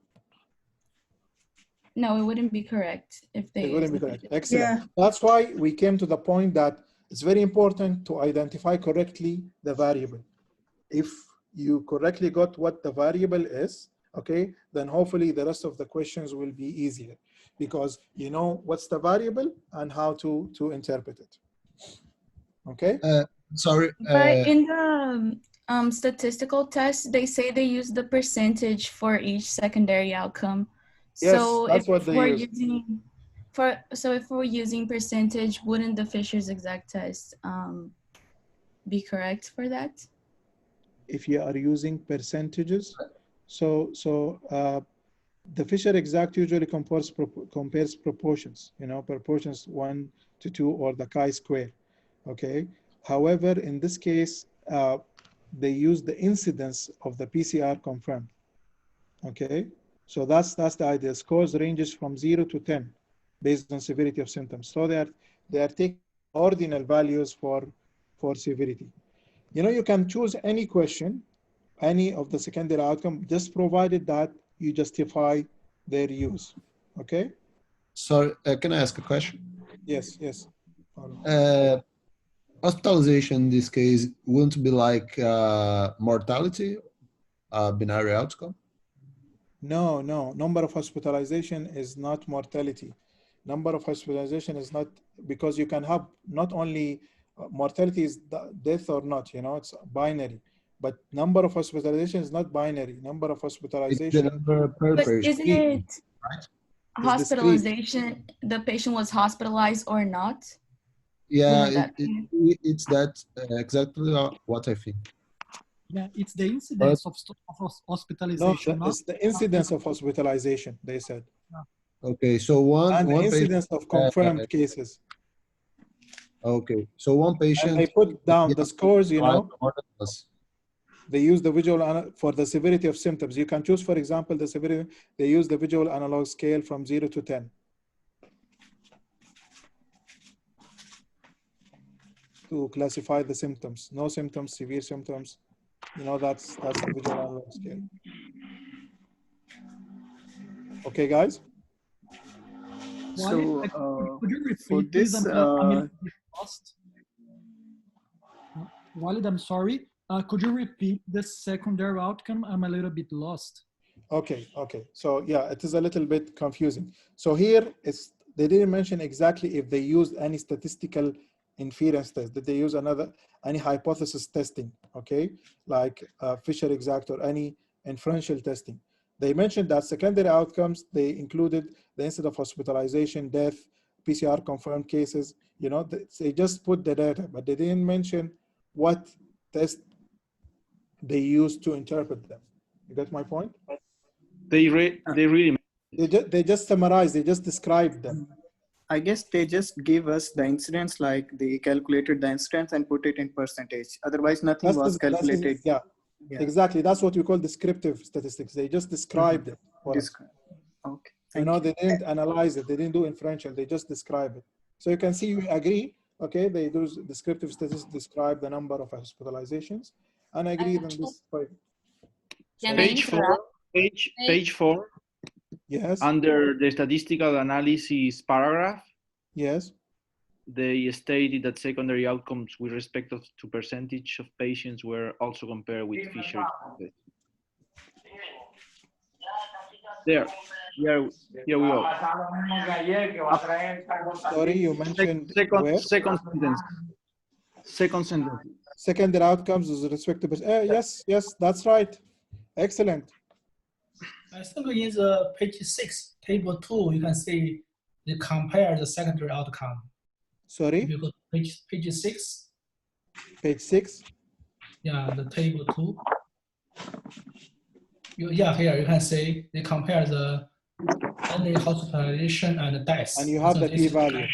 No, it wouldn't be correct if they It wouldn't be use the correct. Fisher's. Excellent. Yeah. That's why we came to the point that it's very important to identify correctly the variable. If you correctly got what the variable is, okay, then hopefully the rest of the questions will be easier because you know what's the variable and how to interpret it. Okay? Sorry. But in the statistical test, they say they use the percentage for each secondary outcome. Yes, so that's if what they we're use. if we're using percentage, wouldn't the Fisher's exact test be correct for that? If you are using percentages, so the Fisher exact usually compares proportions, you know, proportions 1 to 2 or the chi-square. Okay. However, in this case, they use the incidence of the PCR confirmed. Okay. So that's the idea. Scores ranges from 0 to 10 based on severity of symptoms. So they are taking ordinal values for severity. You know, you can choose any question, any of the secondary outcome, just provided that you justify their use. Okay. Sorry, can I ask a question? Yes. Hospitalization in this case wouldn't be like mortality, binary outcome? No. Number of hospitalization is not mortality. Number of hospitalization is not, because you can have not only mortality is death or not, you know, it's binary. But number of hospitalization is not binary. Number of hospitalization. It's the number per But person. isn't it right? hospitalization, the patient was hospitalized or not? Yeah, it's that exactly what I think. Yeah, it's the incidence of hospitalization. No, it's the incidence of hospitalization, they said. Okay, so one incidence patient, of confirmed cases. Okay, so one patient. And they put down the scores, you know. Us. They use the visual for the severity of symptoms. You can choose, for example, the severity. They use the visual analog scale from 0 to 10 to classify the symptoms. No symptoms, severe symptoms. You know, that's the visual analog scale. Okay, guys. So could you repeat, for please? this, I'm a little bit lost. Walid, I'm sorry. Could you repeat the secondary outcome? I'm a little bit lost. Okay. So yeah, it is a little bit confusing. So here they didn't mention exactly if they used any statistical inference test. Did they use any hypothesis testing? Okay, like Fisher exact or any inferential testing. They mentioned that secondary outcomes, they included the incidence of hospitalization, death, PCR confirmed cases. You know, they just put the data, but they didn't mention what test they used to interpret them. You get my point? They really they just summarize, they just describe them. I guess they just give us the incidence, like they calculated the incidence and put it in percentage. Otherwise, nothing was calculated. Yeah, exactly. That's what we call descriptive statistics. They just described it for us. Okay. You know, they didn't analyze it. They didn't do inferential. They just describe it. So you can see, we agree. Okay, they do descriptive statistics, describe the number of hospitalizations, and I agree on this point. Page 4. Yes. Under the statistical analysis paragraph. Yes. They stated that secondary outcomes with respect to percentage of patients were also compared with Fisher. Here we go. Sorry, you mentioned second sentence. Second sentence. Secondary outcomes with respect to yes, that's right. Excellent. I think in the page 6, table 2, you can see they compare the secondary outcome. Sorry? If you go to page 6. Page 6? Yeah, the table 2. Here you can see they compare the only hospitalization and deaths. And you have the p-value.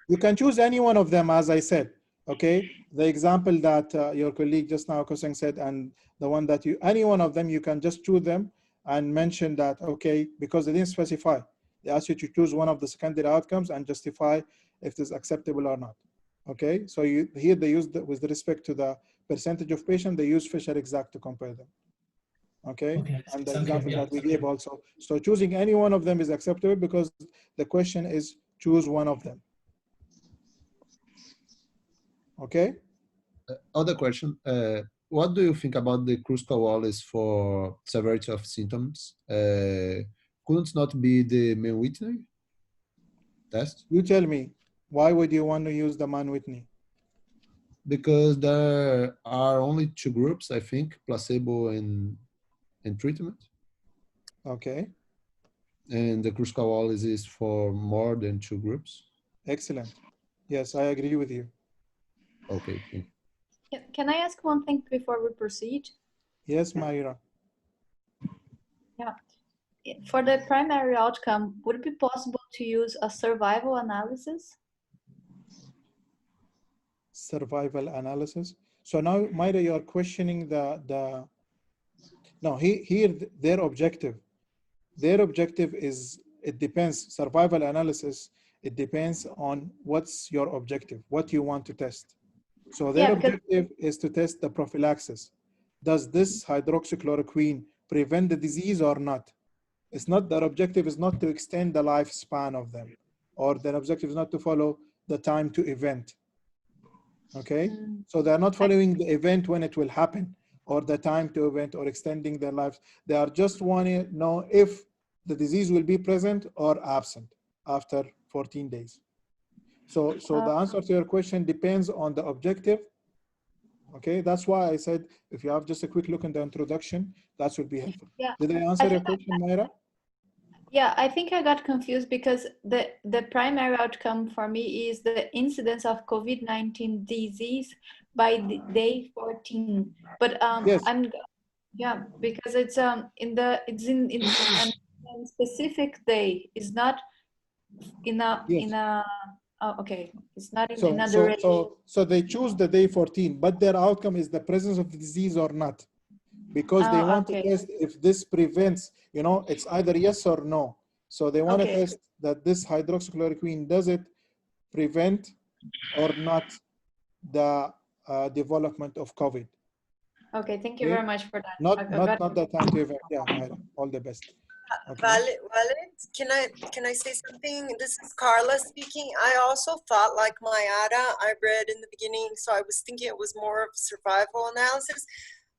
You can choose any one of them, as I said. Okay, the example that your colleague just now, Koseng, said, and the one that any one of them, you can just choose them and mention that, okay, because they didn't specify. They ask you to choose one of the secondary outcomes and justify if it is acceptable or not. Okay, so here they use, with respect to the percentage of patients, they use Fisher exact to compare them. Okay, and the example that we gave also. So choosing any one of them is acceptable because the question is choose one of them. Okay. Other question. What do you think about the Kruskal-Wallis for severity of symptoms? Couldn't not be the Mann-Whitney test? You tell me, why would you want to use the Mann-Whitney? Because there are only two groups, I think, placebo and treatment. Okay. And the Kruskal-Wallis is for more than two groups. Excellent. Yes, I agree with you. Okay. Thank you. Can I ask one thing before we proceed? Yes, Mayra. Yeah. For the primary outcome, would it be possible to use a survival analysis? Survival analysis. So now, Mayra, you're questioning no, here their objective. Their objective is, it depends, survival analysis, it depends on what's your objective, what you want to test. So their objective is to test the prophylaxis. Does this hydroxychloroquine prevent the disease or not? It's not, their objective is not to extend the lifespan of them, or their objective is not to follow the time to event. Okay, so they're not following the event when it will happen, or the time to event, or extending their lives. They are just wanting to know if the disease will be present or absent after 14 days. So the answer to your question depends on the objective. Okay, that's why I said if you have just a quick look in the introduction, that would be helpful. Yeah. Did I answer your question, Mayra? Yeah, I think I got confused because the primary outcome for me is the incidence of COVID-19 disease by day 14. But yes. because it's in a specific day. It's not in a okay. It's not in another. So they choose the day 14, but their outcome is the presence of the disease or not. Because they want to test if this prevents, you know, it's either yes or no. So they want to test that this hydroxychloroquine, does it prevent or not the development of COVID? Okay, thank you very much for that. Not the time to event. Yeah, all the best. Okay. Walid, can I say something? This is Carla speaking. I also thought like Mayada, I read in the beginning, so I was thinking it was more of survival analysis.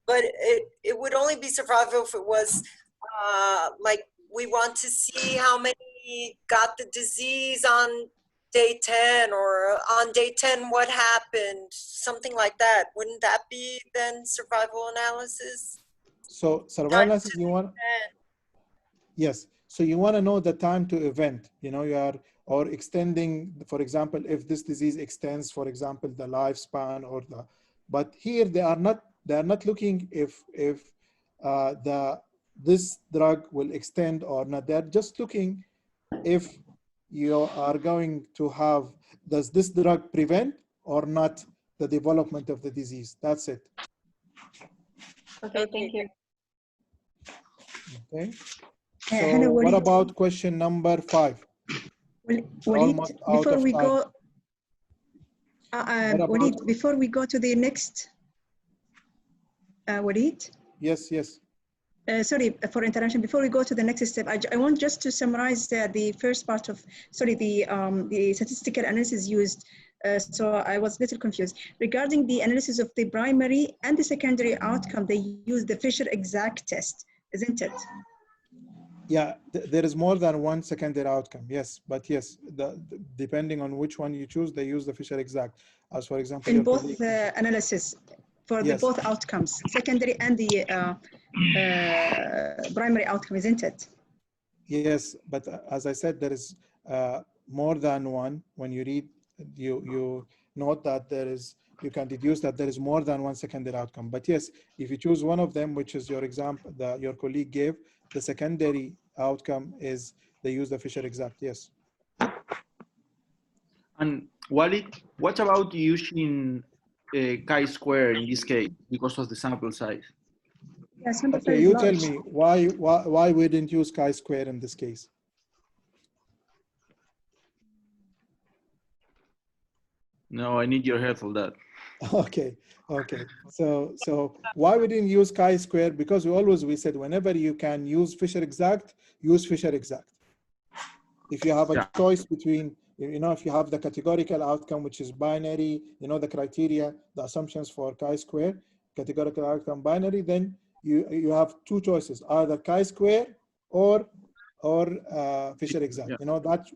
But it would only be survival if it was like we want to see how many got the disease on day 10, or on day 10 what happened, something like that. Wouldn't that be then survival analysis? So survival analysis, you want? Yes. So you want to know the time to event. You know, you are or extending, for example, if this disease extends, for example, the lifespan or the, but here they are not looking if this drug will extend or not. They're just looking if you are going to have, does this drug prevent or not the development of the disease? That's it. Okay, thank you. Okay. Hannah, So what Walid, about question number 5? Walid, Almost out before of we time. go, What about- Walid, before we go to the next, Walid? Yes, yes. Sorry for interruption. Before we go to the next step, I want just to summarize the first part of, sorry, the statistical analysis used. So I was a little confused. Regarding the analysis of the primary and the secondary outcome, they use the Fisher exact test, isn't it? Yeah, there is more than one secondary outcome, yes. But yes, depending on which one you choose, they use the Fisher exact. As for example, In your both colleague, analysis, for the yes, both outcomes, secondary and the primary outcome, isn't it? yes. But as I said, there is more than one. When you read, you note that there is, you can deduce that there is more than one secondary outcome. But yes, if you choose one of them, which is your example that your colleague gave, the secondary outcome is they use the Fisher exact, yes. And Walid, what about using chi-square in this case because of the sample size? Yeah, sample Okay, size you is tell large. me why we didn't use chi-square in this case. No, I need your help on that. Okay, okay. So why we didn't use chi-square? Because we said whenever you can use Fisher exact, use Fisher exact. If you have a choice between, if you have the categorical outcome, which is binary, the criteria, the assumptions for chi-square, categorical outcome binary, then you have two choices, either chi-square or Fisher exact. That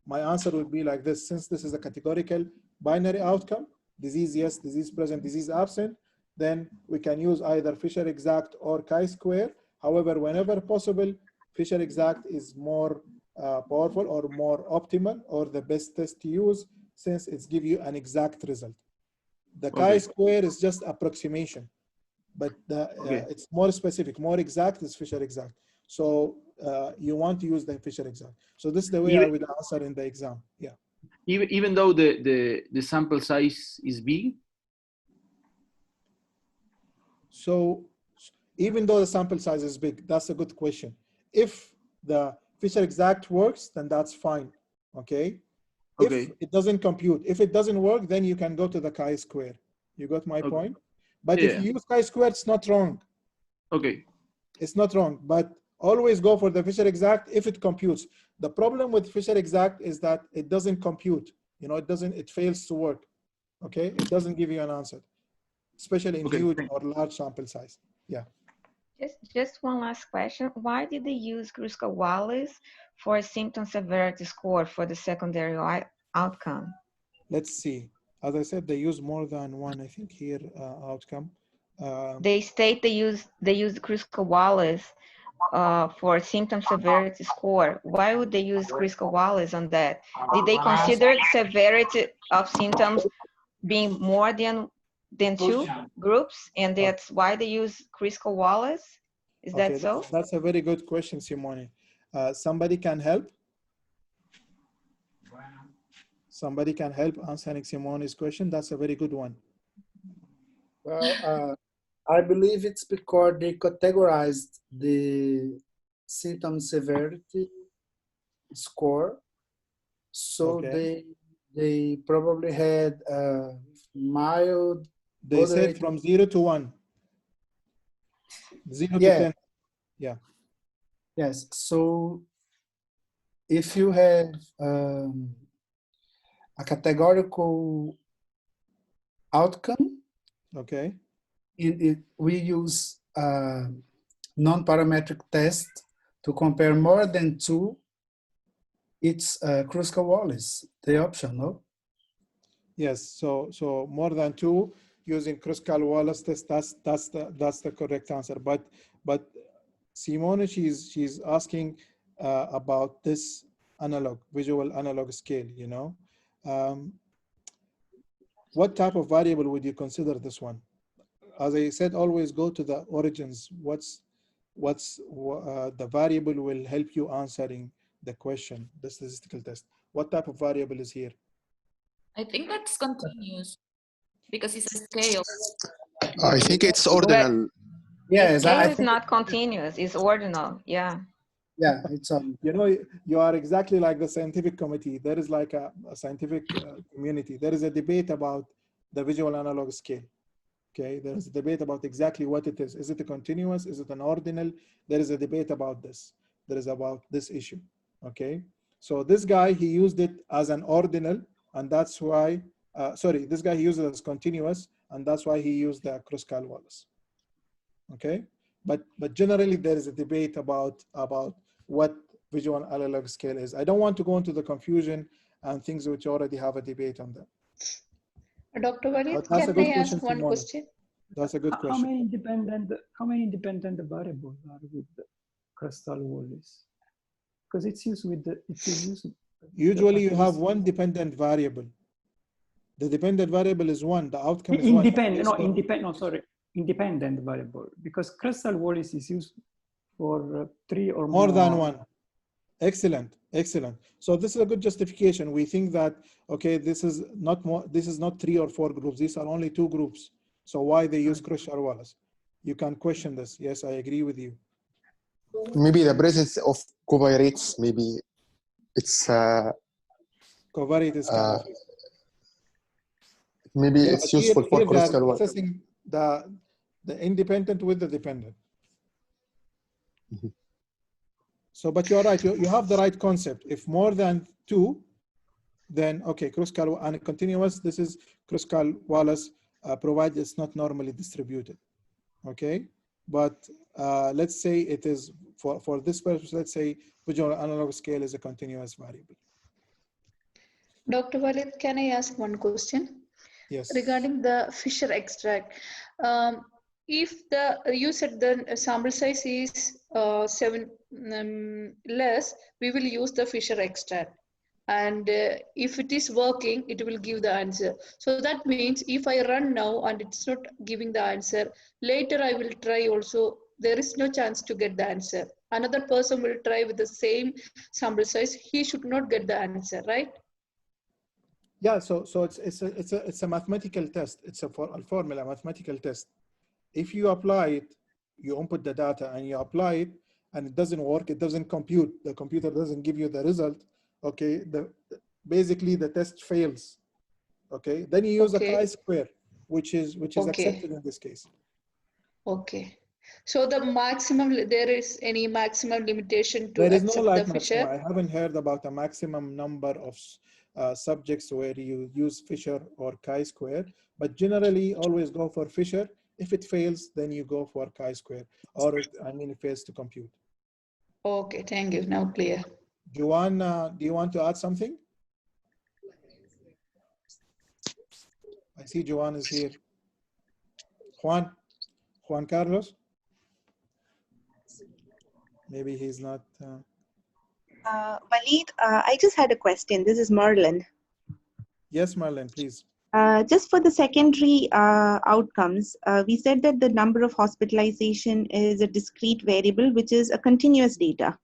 my answer would be like this: since this is a categorical binary outcome, disease yes, disease present, disease absent, then we can use either Fisher exact or chi-square. However, whenever possible, Fisher exact is more powerful or more optimal or the best test to use, since it's give you an exact result. The chi-square is just approximation, but it's more specific, more exact is Fisher exact. So you want to use the Fisher exact. So this is the way I would answer in the exam. Yeah. Even though the sample size is big? So even though the sample size is big, that's a good question. If the Fisher exact works, then that's fine, okay? If it doesn't compute, if it doesn't work, then you can go to the chi-square. You got my point? But if you use chi-square, it's not wrong. Okay. It's not wrong, but always go for the Fisher exact if it computes. The problem with Fisher exact is that it doesn't compute. It fails to work, okay? It doesn't give you an answer, especially in huge or large sample size. Yeah. Just one last question. Why did they use Kruskal-Wallis for symptom severity score for the secondary outcome? Let's see. As I said, they use more than one, I think here, outcome. They state they used Kruskal-Wallis for symptom severity score. Why would they use Kruskal-Wallis on that? Did they consider severity of symptoms being more than two groups, and that's why they use Kruskal-Wallis? Is that so? That's a very good question, Simone. Somebody can help? Somebody can help answering Simone's question? That's a very good one. Well, I believe it's because they categorized the symptom severity score. So they probably had mild. They said from 0 to 1. 0 to 10. Yeah. Yes. So if you have a categorical outcome, we use non-parametric test to compare more than two. It's Kruskal-Wallis, the option, no? Yes. So more than two using Kruskal-Wallis test. That's the correct answer. But Simone, she's asking about this analog, visual analog scale, you know. What type of variable would you consider this one? As I said, always go to the origins. What's the variable will help you answering the question, the statistical test. What type of variable is here? I think that's continuous because it's a scale. I think it's ordinal. The scale is not continuous, it's ordinal, yeah. Yeah, it's you know, you are exactly like the scientific committee. There is like a scientific community. There is a debate about the visual analog scale. Okay, there is a debate about exactly what it is. Is it a continuous? Is it an ordinal? There is a debate about this. There is about this issue. Okay, so this guy, he used it as an ordinal, and that's why, this guy, he used it as continuous, and that's why he used the Kruskal-Wallis. Okay, but generally there is a debate about what visual analog scale is. I don't want to go into the confusion and things which already have a debate on them. Dr. Walid, That's a can good I question, ask one Simona. question? That's a good How question. many independent variables are with the Kruskal-Wallis? Because it's used with the, Usually you have one dependent variable. The dependent variable is one. The outcome is one. Independent variable. Because Kruskal-Wallis is used for 3 or more than one. Excellent, excellent. So this is a good justification. We think that, okay, this is not 3 or 4 groups. These are only 2 groups. So why they use Kruskal-Wallis? You can question this. Yes, I agree with you. Maybe the presence of covariates, maybe it's covariate is kind of maybe it's useful for Kruskal-Wallis. Assessing the independent with the dependent. So, but you're right. You have the right concept. If more than 2, then okay, Kruskal and continuous. This is Kruskal-Wallis, provided it's not normally distributed. Okay, but let's say it is for this purpose. Let's say visual analog scale is a continuous variable. Dr. Walid, can I ask one question? Yes. Regarding the Fisher extract, if you said the sample size is 7 less, we will use the Fisher extract. And if it is working, it will give the answer. So that means if I run now and it's not giving the answer, later I will try also, there is no chance to get the answer. Another person will try with the same sample size, he should not get the answer, right? Yeah, so it's a mathematical test. It's a formula mathematical test. If you apply it, you input the data and you apply it, and it doesn't work, it doesn't compute. The computer doesn't give you the result. Okay, basically the test fails. Okay, then you use a chi-square, which is accepted in this case. Okay. So the maximum, there is any maximum limitation to there is accept no like the Fisher? maximum. I haven't heard about a maximum number of subjects where you use Fisher or chi-square, but generally always go for Fisher. If it fails, then you go for chi-square, or it fails to compute. Okay, thank you. Now clear. Juan, do you want to add something? I see Juan is here. Juan Carlos? Maybe he's not. Walid, I just had a question. This is Marlon. Yes, Marlon, please. Just for the secondary outcomes, we said that the number of hospitalization is a discrete variable, which is a continuous data.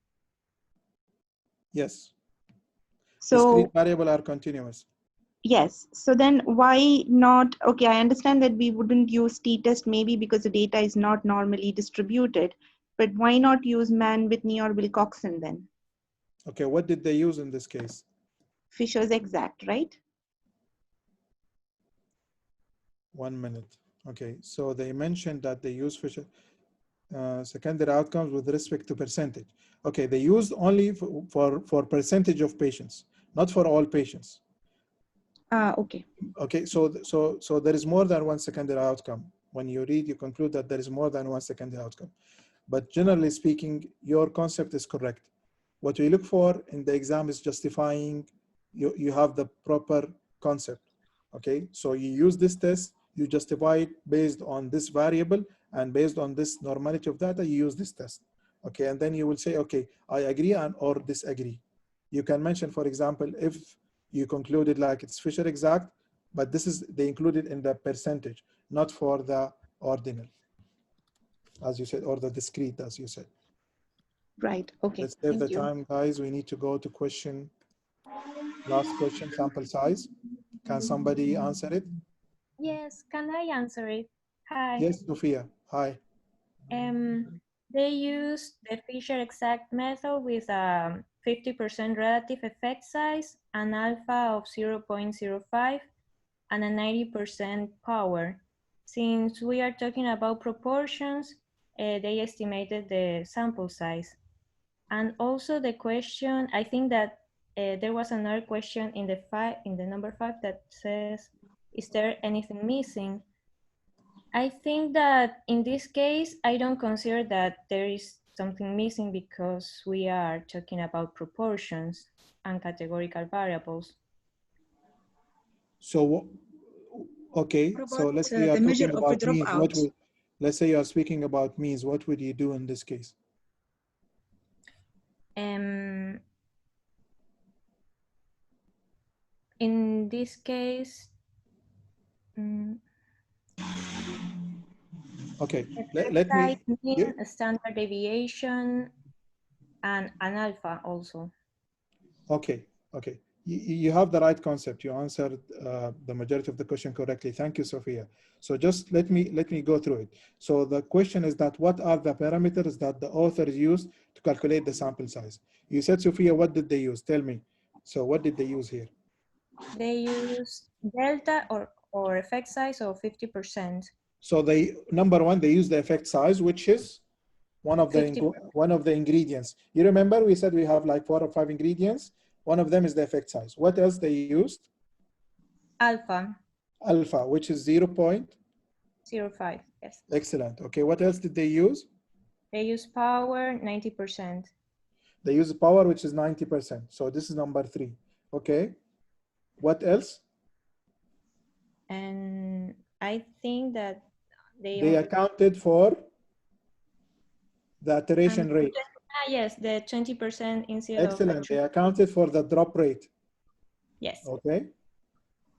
Yes. So discrete variable are continuous. Yes. So then why not? Okay, I understand that we wouldn't use t-test maybe because the data is not normally distributed, but why not use Mann, Whitney, or Wilcoxon then? Okay, what did they use in this case? Fisher's exact, right? 1 minute. Okay, so they mentioned that they use Fisher secondary outcomes with respect to percentage. Okay, they used only for percentage of patients, not for all patients. Okay. Okay, so there is more than one secondary outcome. When you read, you conclude that there is more than one secondary outcome. But generally speaking, your concept is correct. What we look for in the exam is justifying you have the proper concept. Okay, so you use this test, you justify it based on this variable, and based on this normality of data, you use this test. Okay, and then you will say, okay, I agree or disagree. You can mention, for example, if you concluded like it's Fisher exact, but this is, they included in the percentage, not for the ordinal, as you said, or the discrete, as you said. Right, okay, Let's save the thank you. time, guys. We need to go to question, last question, sample size. Can somebody answer it? Yes, can I answer it? Hi. Yes, Sophia, hi. They use the Fisher exact method with a 50% relative effect size, an alpha of 0.05, and a 90% power. Since we are talking about proportions, they estimated the sample size. And also the question, I think that there was another question in the number 5 that says, is there anything missing? I think that in this case, I don't consider that there is something missing because we are talking about proportions and categorical variables. So, okay, so let's say you're the measure talking of the about means. What dropout? would, let's say you're speaking about means, what would you do in this case? In this case, okay, let me, mean a standard deviation and an alpha also. okay, okay. You have the right concept. You answered the majority of the question correctly. Thank you, Sophia. So just let me go through it. So the question is that what are the parameters that the authors used to calculate the sample size? You said, Sophia, what did they use? Tell me. So what did they use here? They use delta or effect size of 50%. So they, number one, they use the effect size, which is one of the ingredients. You remember we said we have like 4 or 5 ingredients. One of them is the effect size. What else they used? Alpha. Alpha, which is 0.05, yes. Excellent. Okay, what else did they use? They use power, 90%. They use power, which is 90%. So this is number 3. Okay. What else? And I think that they accounted for the iteration rate. Yes, the 20% instead Excellent. of They accounted for the drop rate. Yes. Okay.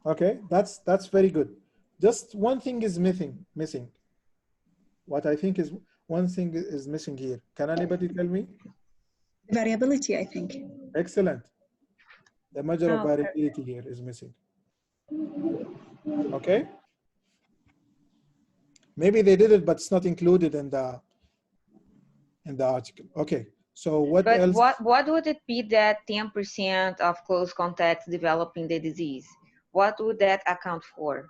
Okay, that's very good. Just one thing is missing. What I think is one thing is missing here. Can anybody tell me? Variability, I think. Excellent. The measure of variability here is missing. Okay. Maybe they did it, but it's not included in the article. Okay. So what else? What would it be that 10% of close contacts developing the disease? What would that account for?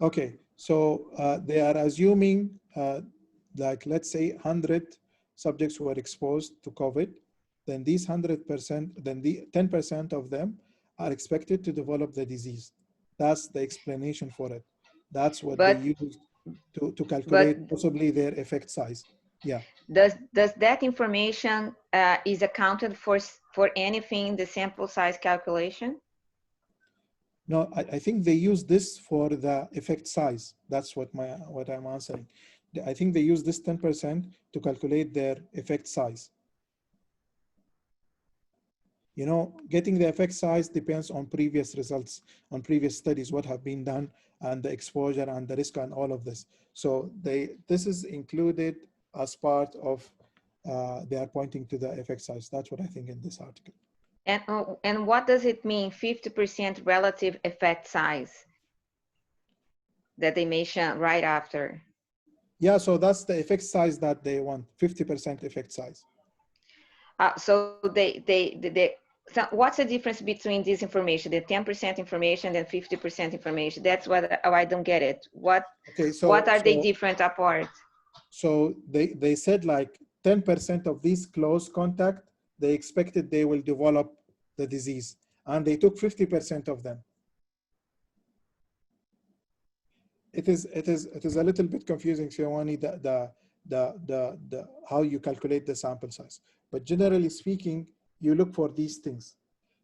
Okay, so they are assuming like, let's say 100 subjects were exposed to COVID, then these 100%, then the 10% of them are expected to develop the disease. That's the explanation for it. That's what they used to calculate possibly their effect size. Yeah. Does that information is accounted for anything in the sample size calculation? No, I think they use this for the effect size. That's what I'm answering. I think they use this 10% to calculate their effect size. You know, getting the effect size depends on previous results, on previous studies, what have been done, and the exposure and the risk and all of this. So this is included as part of, they are pointing to the effect size. That's what I think in this article. And what does it mean, 50% relative effect size that they mention right after? Yeah, so that's the effect size that they want, 50% effect size. So so what's the difference between this information, the 10% information and 50% information? That's what I don't get it. What are they different apart? So they said like 10% of these close contact, they expected they will develop the disease, and they took 50% of them. It is a little bit confusing, Shawani, the how you calculate the sample size. But generally speaking, you look for these things.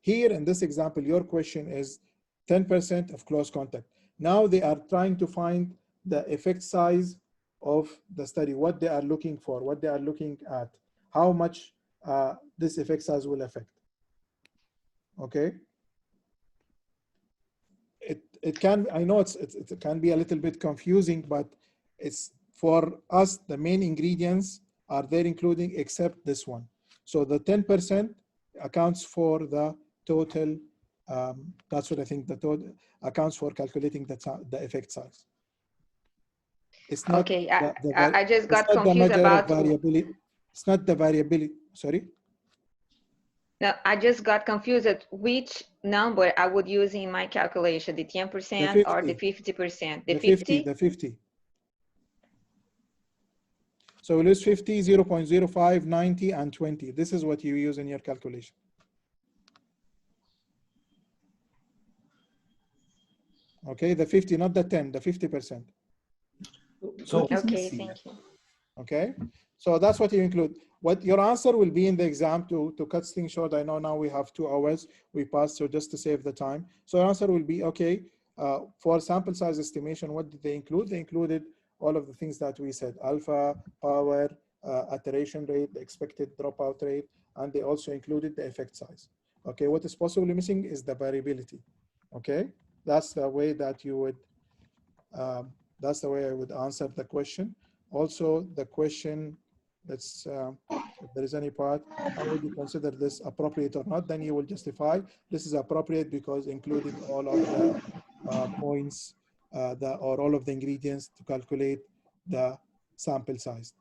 Here in this example, your question is 10% of close contact. Now they are trying to find the effect size of the study, what they are looking for, what they are looking at, how much this effect size will affect. okay? It can, I know it can be a little bit confusing, but it's for us, the main ingredients are there including except this one. So the 10% accounts for the total, that's what I think the total accounts for calculating the effect size. It's not Okay, the I just got it's not the confused measure of about. variability. It's not the variability, sorry? No, I just got confused at which number I would use in my calculation, the 10% or the 50%. The 50? The 50. So we'll use 50, 0.05, 90, and 20. This is what you use in your calculation. Okay, the 50, not the 10, the 50%. So okay, thank you. Okay, so that's what you include. What your answer will be in the exam to cut things short. I know now we have 2 hours. We passed, so just to save the time. So your answer will be, okay, for sample size estimation, what did they include? They included all of the things that we said: alpha, power, iteration rate, the expected dropout rate, and they also included the effect size. Okay, what is possibly missing is the variability. Okay, that's the way that you would, that's the way I would answer the question. Also, the question, let's, if there is any part, how would you consider this appropriate or not? Then you will justify this is appropriate because including all of the points or all of the ingredients to calculate the sample size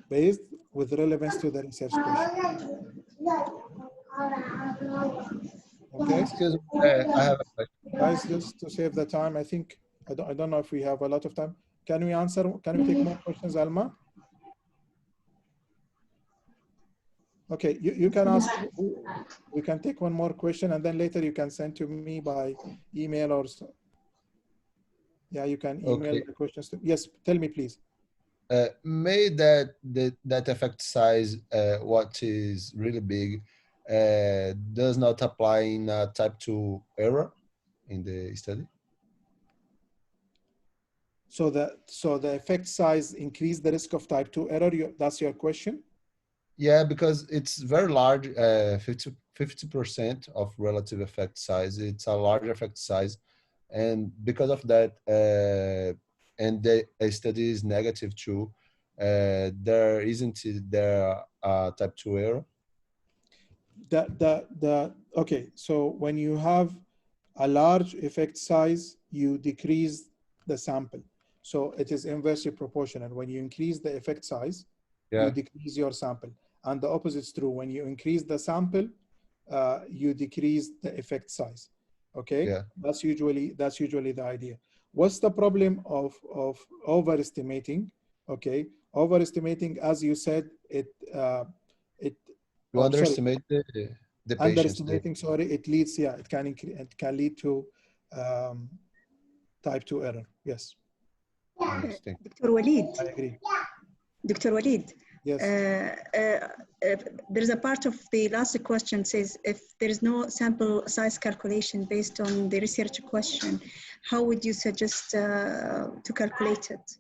based with relevance to the research question. Okay. Excuse me, I have a question. Guys, just to save the time, I think, I don't know if we have a lot of time. Can we answer, can we take more questions, Alma? Okay, you can ask, we can take one more question and then later you can send to me by email or so. Yeah, you can email the questions to, yes, tell me please. May that effect size, what is really big, does not apply in a type 2 error in the study? So the effect size increase the risk of type 2 error, that's your question? Yeah, because it's very large, 50% of relative effect size. It's a large effect size. And because of that, and the study is negative too, there isn't there type 2 error? Okay, so when you have a large effect size, you decrease the sample. So it is inversely proportional. When you increase the effect size, you decrease your sample. And the opposite is true. When you increase the sample, you decrease the effect size. Okay, that's usually the idea. What's the problem of overestimating? Okay, overestimating, as you said, you underestimate the patients. Underestimating, sorry, it leads, it can lead to type 2 error. Yes. Dr. Walid. I agree. Dr. Walid. Yes. There's a part of the last question says, if there is no sample size calculation based on the research question, how would you suggest to calculate it?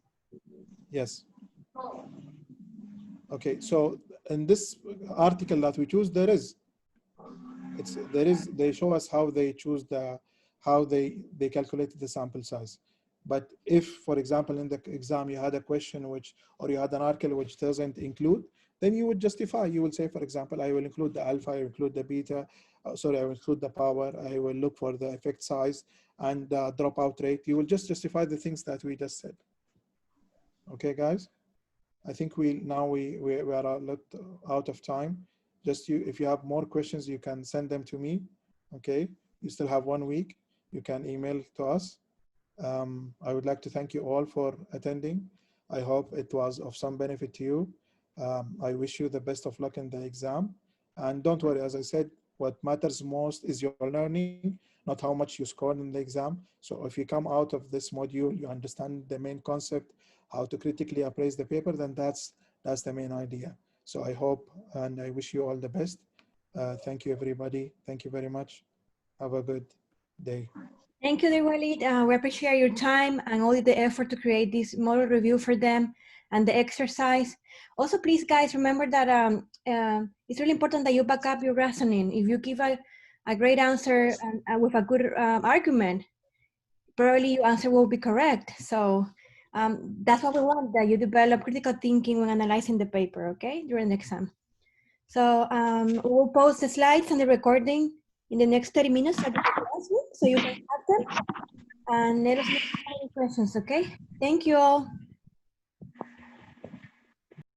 Yes. Okay, so in this article that we choose, they show us how they choose how they calculated the sample size. But if, for example, in the exam you had a question or you had an article which doesn't include, then you would justify. You will say, for example, I will include the alpha, I will include the beta, I will include the power, I will look for the effect size and the dropout rate. You will just justify the things that we just said. Okay, guys? I think we are a lot out of time. Just if you have more questions, you can send them to me. Okay, you still have 1 week. You can email to us. I would like to thank you all for attending. I hope it was of some benefit to you. I wish you the best of luck in the exam. And don't worry, as I said, what matters most is your learning, not how much you scored in the exam. So if you come out of this module, you understand the main concept, how to critically appraise the paper, then that's the main idea. So I hope and I wish you all the best. Thank you, everybody. Thank you very much. Have a good day. Thank you, dear Walid. We appreciate your time and all the effort to create this model review for them and the exercise. Also, please, guys, remember that it's really important that you back up your reasoning. If you give a a great answer and with a good argument, probably your answer will be correct. So that's what we want, that you develop critical thinking when analyzing the paper, okay, during the exam. So we'll post the slides and the recording in the next 30 minutes at the classroom, so you can have them and let us know if you have any questions, okay? Thank you all.